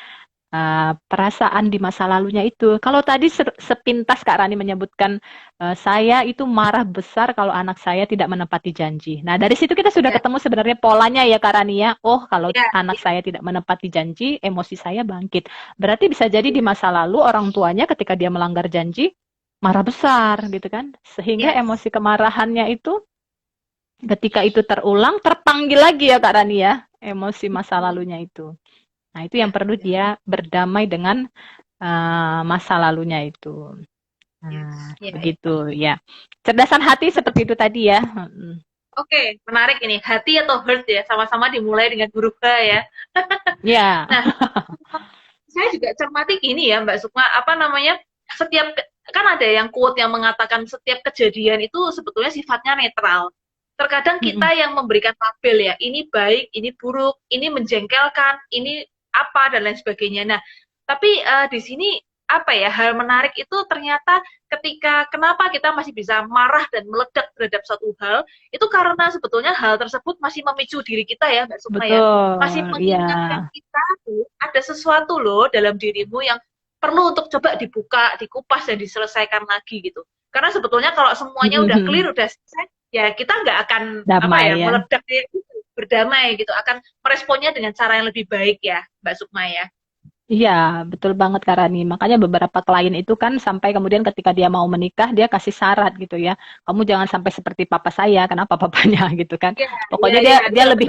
perasaan di masa lalunya itu. Kalau tadi sepintas Kak Rani menyebutkan saya itu marah besar kalau anak saya tidak menepati janji. Nah, dari situ kita sudah Ya, ketemu sebenarnya polanya ya Kak Rani ya. Oh, kalau ya, anak ya, saya tidak menepati janji, emosi saya bangkit. Berarti bisa jadi di ya. masa lalu orang tuanya ketika dia melanggar janji marah besar gitu kan. Sehingga Yes. emosi kemarahannya itu ketika itu terulang terpanggil lagi ya Kak Rani ya, emosi masa Mm. lalunya itu. Nah, itu yang Ya, perlu ya. dia berdamai dengan masa lalunya itu. Yes. Nah, Ya, ya. begitu ya. Cerdasan hati seperti itu tadi ya. Oke, menarik ini. Hati atau heart ya, sama-sama dimulai dengan huruf H ya. Ya, Nah, saya juga cermati gini ya, Mbak Sukma, apa namanya? Setiap kan ada yang quote yang mengatakan setiap kejadian itu sebetulnya sifatnya netral. Terkadang kita yang memberikan label ya, ini baik, ini buruk, ini menjengkelkan, ini apa dan lain sebagainya. Nah, tapi di sini apa ya hal menarik itu ternyata ketika kenapa kita masih bisa marah dan meledak terhadap suatu hal itu karena sebetulnya hal tersebut masih memicu diri kita ya Mbak Sukma ya masih betul. Ya, mengingatkan kita tuh ada sesuatu loh dalam dirimu yang perlu untuk coba dibuka, dikupas dan diselesaikan lagi gitu. Karena sebetulnya kalau semuanya udah clear, udah selesai, ya kita nggak akan apa ya damai ya. meledak gitu, berdamai gitu, akan meresponnya dengan cara yang lebih baik ya, Mbak Sukma ya. Iya, betul banget Kak Rani. Makanya beberapa klien itu kan sampai kemudian ketika dia mau menikah, dia kasih syarat gitu ya. Kamu jangan sampai seperti papa saya, kenapa papanya gitu kan. Iya, iya, Pokoknya dia iya, dia betul, betul,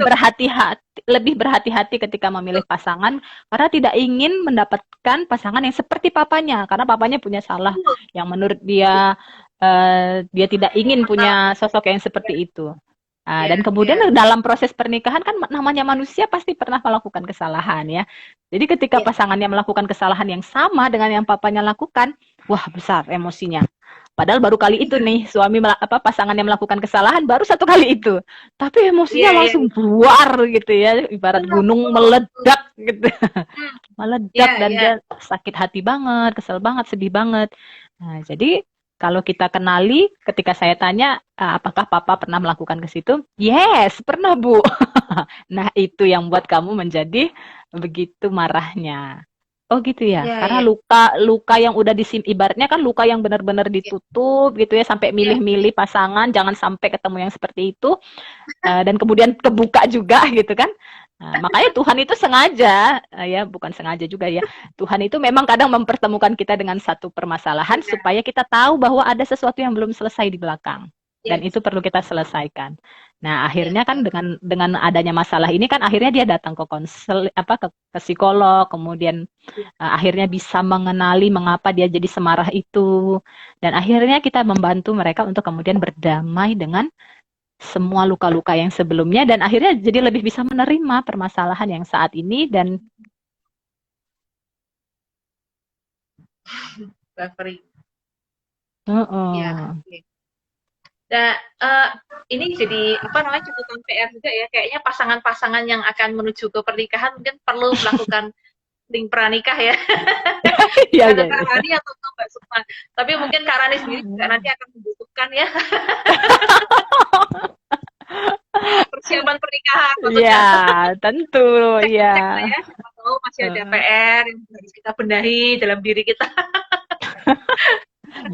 lebih berhati-hati ketika memilih betul. pasangan karena tidak ingin mendapatkan pasangan yang seperti papanya, karena papanya punya salah Betul. yang menurut dia dia tidak ingin Fatal. punya sosok yang Ya, seperti itu. Dan ya, kemudian ya, dalam proses pernikahan kan namanya manusia pasti pernah melakukan kesalahan ya. Jadi ketika ya. pasangannya melakukan kesalahan yang sama dengan yang papanya lakukan, wah besar emosinya. Padahal baru kali itu nih pasangannya melakukan kesalahan baru satu kali itu. Tapi Iya, emosinya iya. langsung buar gitu ya, ibarat Betul, gunung betul, betul. meledak gitu. Hmm, Meledak iya, dan iya. dia sakit hati banget, kesel banget, sedih banget. Nah, jadi kalau kita kenali, ketika saya tanya, apakah papa pernah melakukan ke situ? Yes, pernah bu. Nah, itu yang buat kamu menjadi begitu marahnya. Oh gitu ya. Ya, Karena ya, luka yang udah ibaratnya kan luka yang benar-benar ya, ditutup gitu ya sampai ya. milih-milih pasangan, jangan sampai ketemu yang seperti itu. Dan kemudian kebuka juga gitu kan. Nah, makanya Tuhan itu sengaja ya bukan sengaja juga ya. Tuhan itu memang kadang mempertemukan kita dengan satu permasalahan Iya, supaya kita tahu bahwa ada sesuatu yang belum selesai di belakang dan yes, itu perlu kita selesaikan. Nah, ya, akhirnya kan ya. dengan adanya masalah ini kan akhirnya dia datang ke konsel ke psikolog, kemudian akhirnya bisa mengenali mengapa dia jadi semarah itu dan akhirnya kita membantu mereka untuk kemudian berdamai dengan semua luka-luka yang sebelumnya dan akhirnya jadi lebih bisa menerima permasalahan yang saat ini dan Buffering. Ya, uh-uh. oke. Nah, ini jadi apa namanya catatan PR juga ya. Kayaknya pasangan-pasangan yang akan menuju ke pernikahan mungkin perlu melakukan link pranikah ya. Iya, Bukan ke iya, Kak iya. Rani atau ke Mbak Sukma. Tapi mungkin Kak Rani sendiri juga nanti akan membutuhkan ya persiapan pernikahan. Iya, Maksudnya tentu, iya. cek-cek lah ya. Siapa tahu masih ada Heeh. PR yang harus kita benahi dalam diri kita.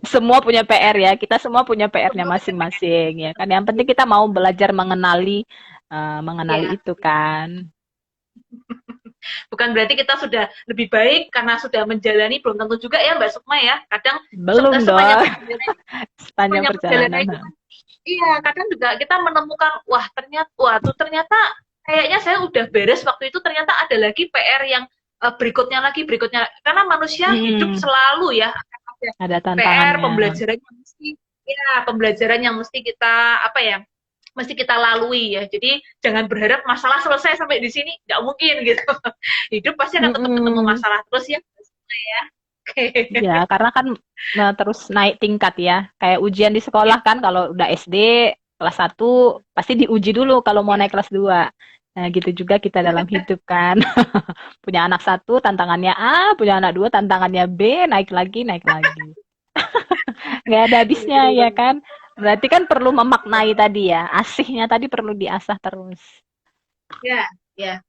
Semua punya PR ya, kita semua punya PR-nya Semua punya PR. masing-masing ya kan. Yang penting kita mau belajar mengenali Ya, itu kan. bukan berarti kita sudah lebih baik karena sudah menjalani, belum tentu juga ya Mbak Sukma ya. Kadang Belum sepanjang dong, perjalanan, sepanjang sepanjang perjalanan perjalanan. itu kan, iya kadang juga kita menemukan wah tuh ternyata kayaknya saya udah beres waktu itu, ternyata ada lagi PR yang berikutnya karena manusia hidup Hmm, selalu ya akan ada ada PR, tantangannya. pembelajaran yang mesti pembelajaran yang mesti kita apa ya mesti kita lalui ya. Jadi jangan berharap masalah selesai sampai di sini, nggak mungkin gitu. Hidup pasti akan tetap ketemu Mm-mm. masalah terus ya. Ya. Oke. Ya, karena kan terus naik tingkat ya. Kayak ujian di Ya, sekolah kan kalau udah SD kelas 1 pasti diuji dulu kalau mau ya. naik kelas 2. Nah, gitu juga kita dalam hidup kan. Punya anak satu tantangannya A, punya anak dua tantangannya B, naik lagi, naik lagi. Nggak ada habisnya Betul ya banget. kan. Berarti kan perlu Ya, memaknai tadi ya. Asihnya tadi perlu diasah terus. ya, ya.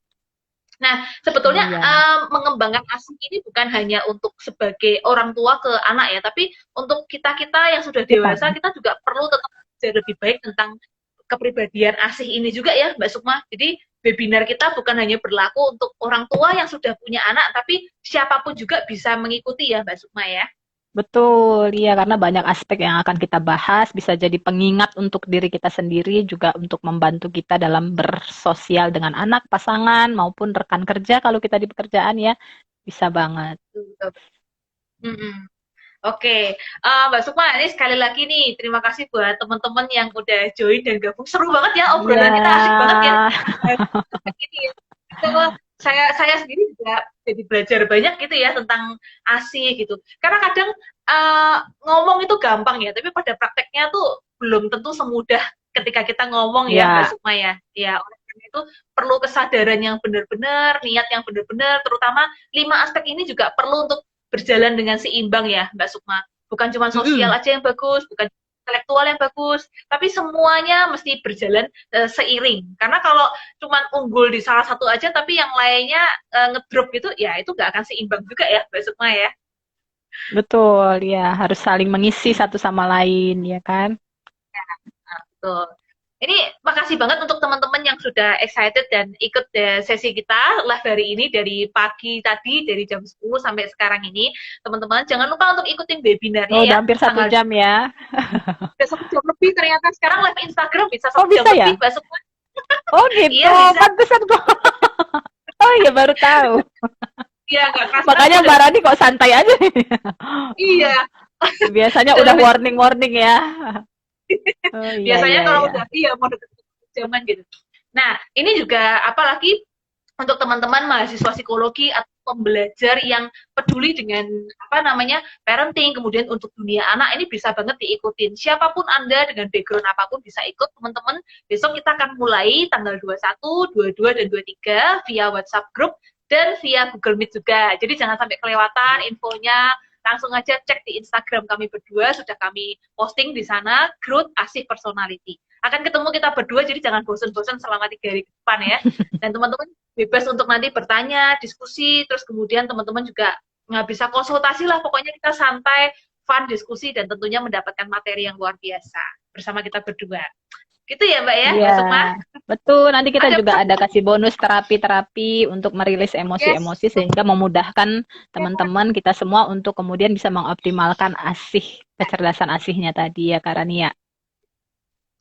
Nah, sebetulnya Iya, mengembangkan ASI ini bukan hanya untuk sebagai orang tua ke anak ya, tapi untuk kita-kita yang sudah kita. dewasa, kita juga perlu tetap belajar lebih baik tentang kepribadian ASI ini juga ya, Mbak Sukma. Jadi, webinar kita bukan hanya berlaku untuk orang tua yang sudah punya anak, tapi siapapun juga bisa mengikuti ya, Mbak Sukma ya. Betul, iya karena banyak aspek yang akan kita bahas, bisa jadi pengingat untuk diri kita sendiri, juga untuk membantu kita dalam bersosial dengan anak, pasangan, maupun rekan kerja kalau kita di pekerjaan ya, bisa banget. Mm-mm. Oke, Mbak Sukma, ini sekali lagi nih, terima kasih buat teman-teman yang udah join dan gabung. Seru banget ya, Iya, obrolan kita asik banget ya. Ini ya. Itu saya sendiri juga jadi belajar banyak gitu ya tentang ASI gitu. Karena kadang ngomong itu gampang ya, tapi pada prakteknya tuh belum tentu semudah ketika kita ngomong ya, Mbak ya, Sukma ya. Ya, oleh karena itu perlu kesadaran yang benar-benar, niat yang benar-benar, terutama 5 aspek ini juga perlu untuk berjalan dengan seimbang ya, Mbak Sukma. Bukan cuma sosial mm-mm. aja yang bagus, bukan intelektual yang bagus, tapi semuanya mesti berjalan seiring. Karena kalau cuman unggul di salah satu aja tapi yang lainnya ngedrop gitu ya itu nggak akan seimbang juga ya Mbak Sukma ya. Betul, ya harus saling mengisi satu sama lain, ya kan? Nah, betul. Ini makasih banget untuk teman-teman yang sudah excited dan ikut sesi kita live hari ini dari pagi tadi dari jam 10 sampai sekarang ini. Teman-teman jangan lupa untuk ikutin webinarnya Oh, ya udah hampir satu tanggal jam ya. udah 1 jam lebih ternyata sekarang live Instagram bisa Oh, 1 jam bisa lebih ya? Mbak Sukma. Oh, gitu. Iya bisa. Pantesan kok. Oh, iya baru tahu. Iya nggak kerasa kan Makanya udah Mbak Rani kok santai aja nih. iya Biasanya udah udah lebih warning-warning ya. Oh, iya, biasanya iya, kalau iya. udah iya mau deket zaman gitu. Nah, ini juga apalagi untuk teman-teman mahasiswa psikologi atau pembelajar yang peduli dengan apa namanya parenting, kemudian untuk dunia anak ini bisa banget diikutin. Siapapun Anda dengan background apapun bisa ikut, teman-teman. Besok kita akan mulai tanggal 21, 22 dan 23 via WhatsApp group dan via Google Meet juga. Jadi jangan sampai kelewatan infonya. langsung aja cek di Instagram kami berdua, sudah kami posting di sana, Growth Asih Personality. Akan ketemu kita berdua, jadi jangan bosan-bosan selama 3 hari ke depan ya. Dan teman-teman bebas untuk nanti bertanya, diskusi, terus kemudian teman-teman juga nggak bisa konsultasi lah, pokoknya kita santai, fun, diskusi, dan tentunya mendapatkan materi yang luar biasa bersama kita berdua. Gitu ya Mbak ya, Iya, Mbak Sukma? betul. Nanti kita Ada juga ada kasih bonus terapi-terapi untuk merilis yes. emosi-emosi sehingga memudahkan teman-teman kita semua untuk kemudian bisa mengoptimalkan asih, kecerdasan asihnya tadi ya, Kak Rani ya.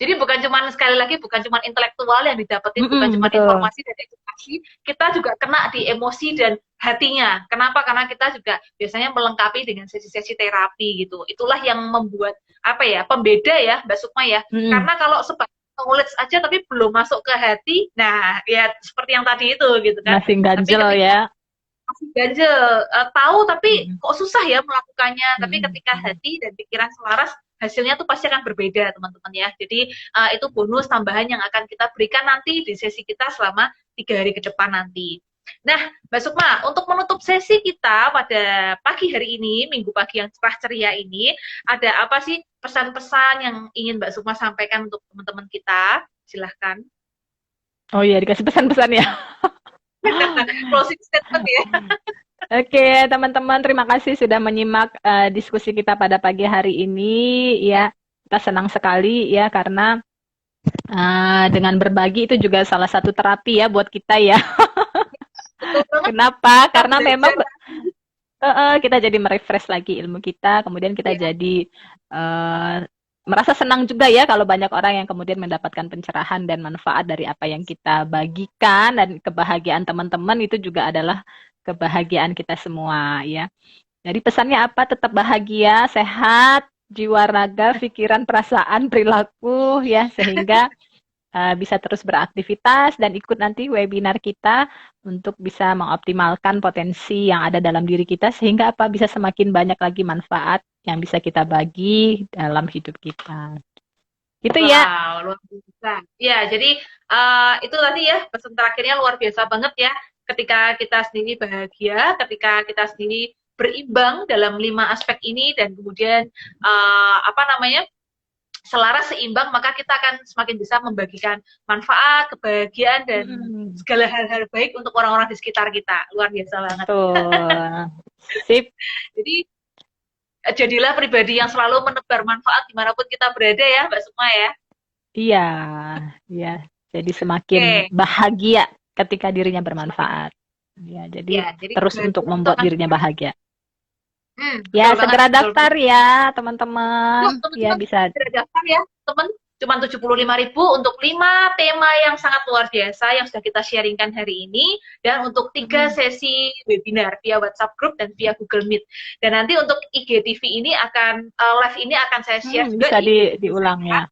Jadi bukan cuma sekali lagi bukan cuma intelektual yang didapetin, bukan cuma Betul. informasi dan edukasi, kita juga kena di emosi dan hatinya. Kenapa? Karena kita juga biasanya melengkapi dengan sesi-sesi terapi gitu. Itulah yang membuat apa ya, pembeda ya Mbak Sukma ya. Karena kalau sebatas knowledge aja tapi belum masuk ke hati, nah ya seperti yang tadi itu gitu kan. Masih Tapi ganjel ketika ya. masih ganjel, tahu tapi kok susah ya melakukannya. Tapi ketika Mm-mm. hati dan pikiran selaras, hasilnya tuh pasti akan berbeda teman-teman ya. Jadi itu bonus tambahan yang akan kita berikan nanti di sesi kita selama 3 hari ke depan nanti. Nah, Mbak Sukma, untuk menutup sesi kita pada pagi hari ini, minggu pagi yang cerah ceria ini, ada apa sih pesan-pesan yang ingin Mbak Sukma sampaikan untuk teman-teman kita? Silahkan. Oh iya, dikasih pesan-pesan ya. Closing statement ya. Oke, teman-teman, terima kasih sudah menyimak diskusi kita pada pagi hari ini. Ya, kita senang sekali ya karena dengan berbagi itu juga salah satu terapi ya buat kita ya. Kenapa? Karena memang kita jadi merefresh lagi ilmu kita, kemudian kita jadi merasa senang juga ya kalau banyak orang yang kemudian mendapatkan pencerahan dan manfaat dari apa yang kita bagikan, dan kebahagiaan teman-teman itu juga adalah kebahagiaan kita semua ya. Jadi pesannya apa? Tetap bahagia, sehat, jiwa, raga, pikiran, perasaan, perilaku ya, sehingga bisa terus beraktivitas dan ikut nanti webinar kita untuk bisa mengoptimalkan potensi yang ada dalam diri kita sehingga apa bisa semakin banyak lagi manfaat yang bisa kita bagi dalam hidup kita. Gitu ya. Wow, luar biasa. Ya, jadi itu tadi ya pesan terakhirnya luar biasa banget ya. Ketika kita sendiri bahagia, ketika kita sendiri berimbang dalam 5 aspek ini dan kemudian apa namanya selaras seimbang, maka kita akan semakin bisa membagikan manfaat, kebahagiaan dan segala hal-hal baik untuk orang-orang di sekitar kita. Luar biasa banget. Tuh. Sip. Jadi jadilah pribadi yang selalu menebar manfaat dimanapun kita berada ya, Mbak Sukma ya. Iya, iya. Jadi semakin bahagia ketika dirinya bermanfaat. Ya, jadi terus untuk membuat dirinya bahagia. Ya, segera daftar ya, teman-teman. Ya, bisa. Segera daftar ya, teman. Cuma 75.000 untuk 5 tema yang sangat luar biasa yang sudah kita sharingkan hari ini, dan untuk 3 sesi webinar via WhatsApp group dan via Google Meet. Dan nanti untuk IGTV ini akan live ini akan saya share juga bisa diulang ya.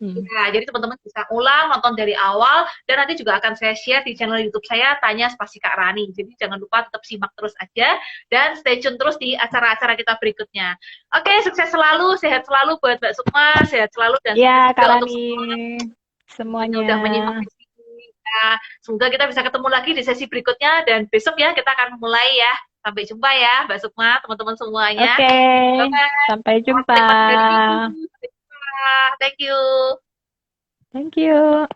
Ya, jadi teman-teman bisa ulang, nonton dari awal, dan nanti juga akan saya share di channel YouTube saya, Tanya Spasi Kak Rani. Jadi jangan lupa tetap simak terus aja, dan stay tune terus di acara-acara kita berikutnya. Oke, sukses selalu, sehat selalu buat Mbak Sukma, sehat selalu, dan ya, Kak Rani, untuk semuanya. Udah menyimak di sini. Ya, semoga kita bisa ketemu lagi di sesi berikutnya, dan besok ya kita akan mulai ya. Sampai jumpa ya, Mbak Sukma, teman-teman semuanya. Oke, sampai jumpa. Thank you. Thank you.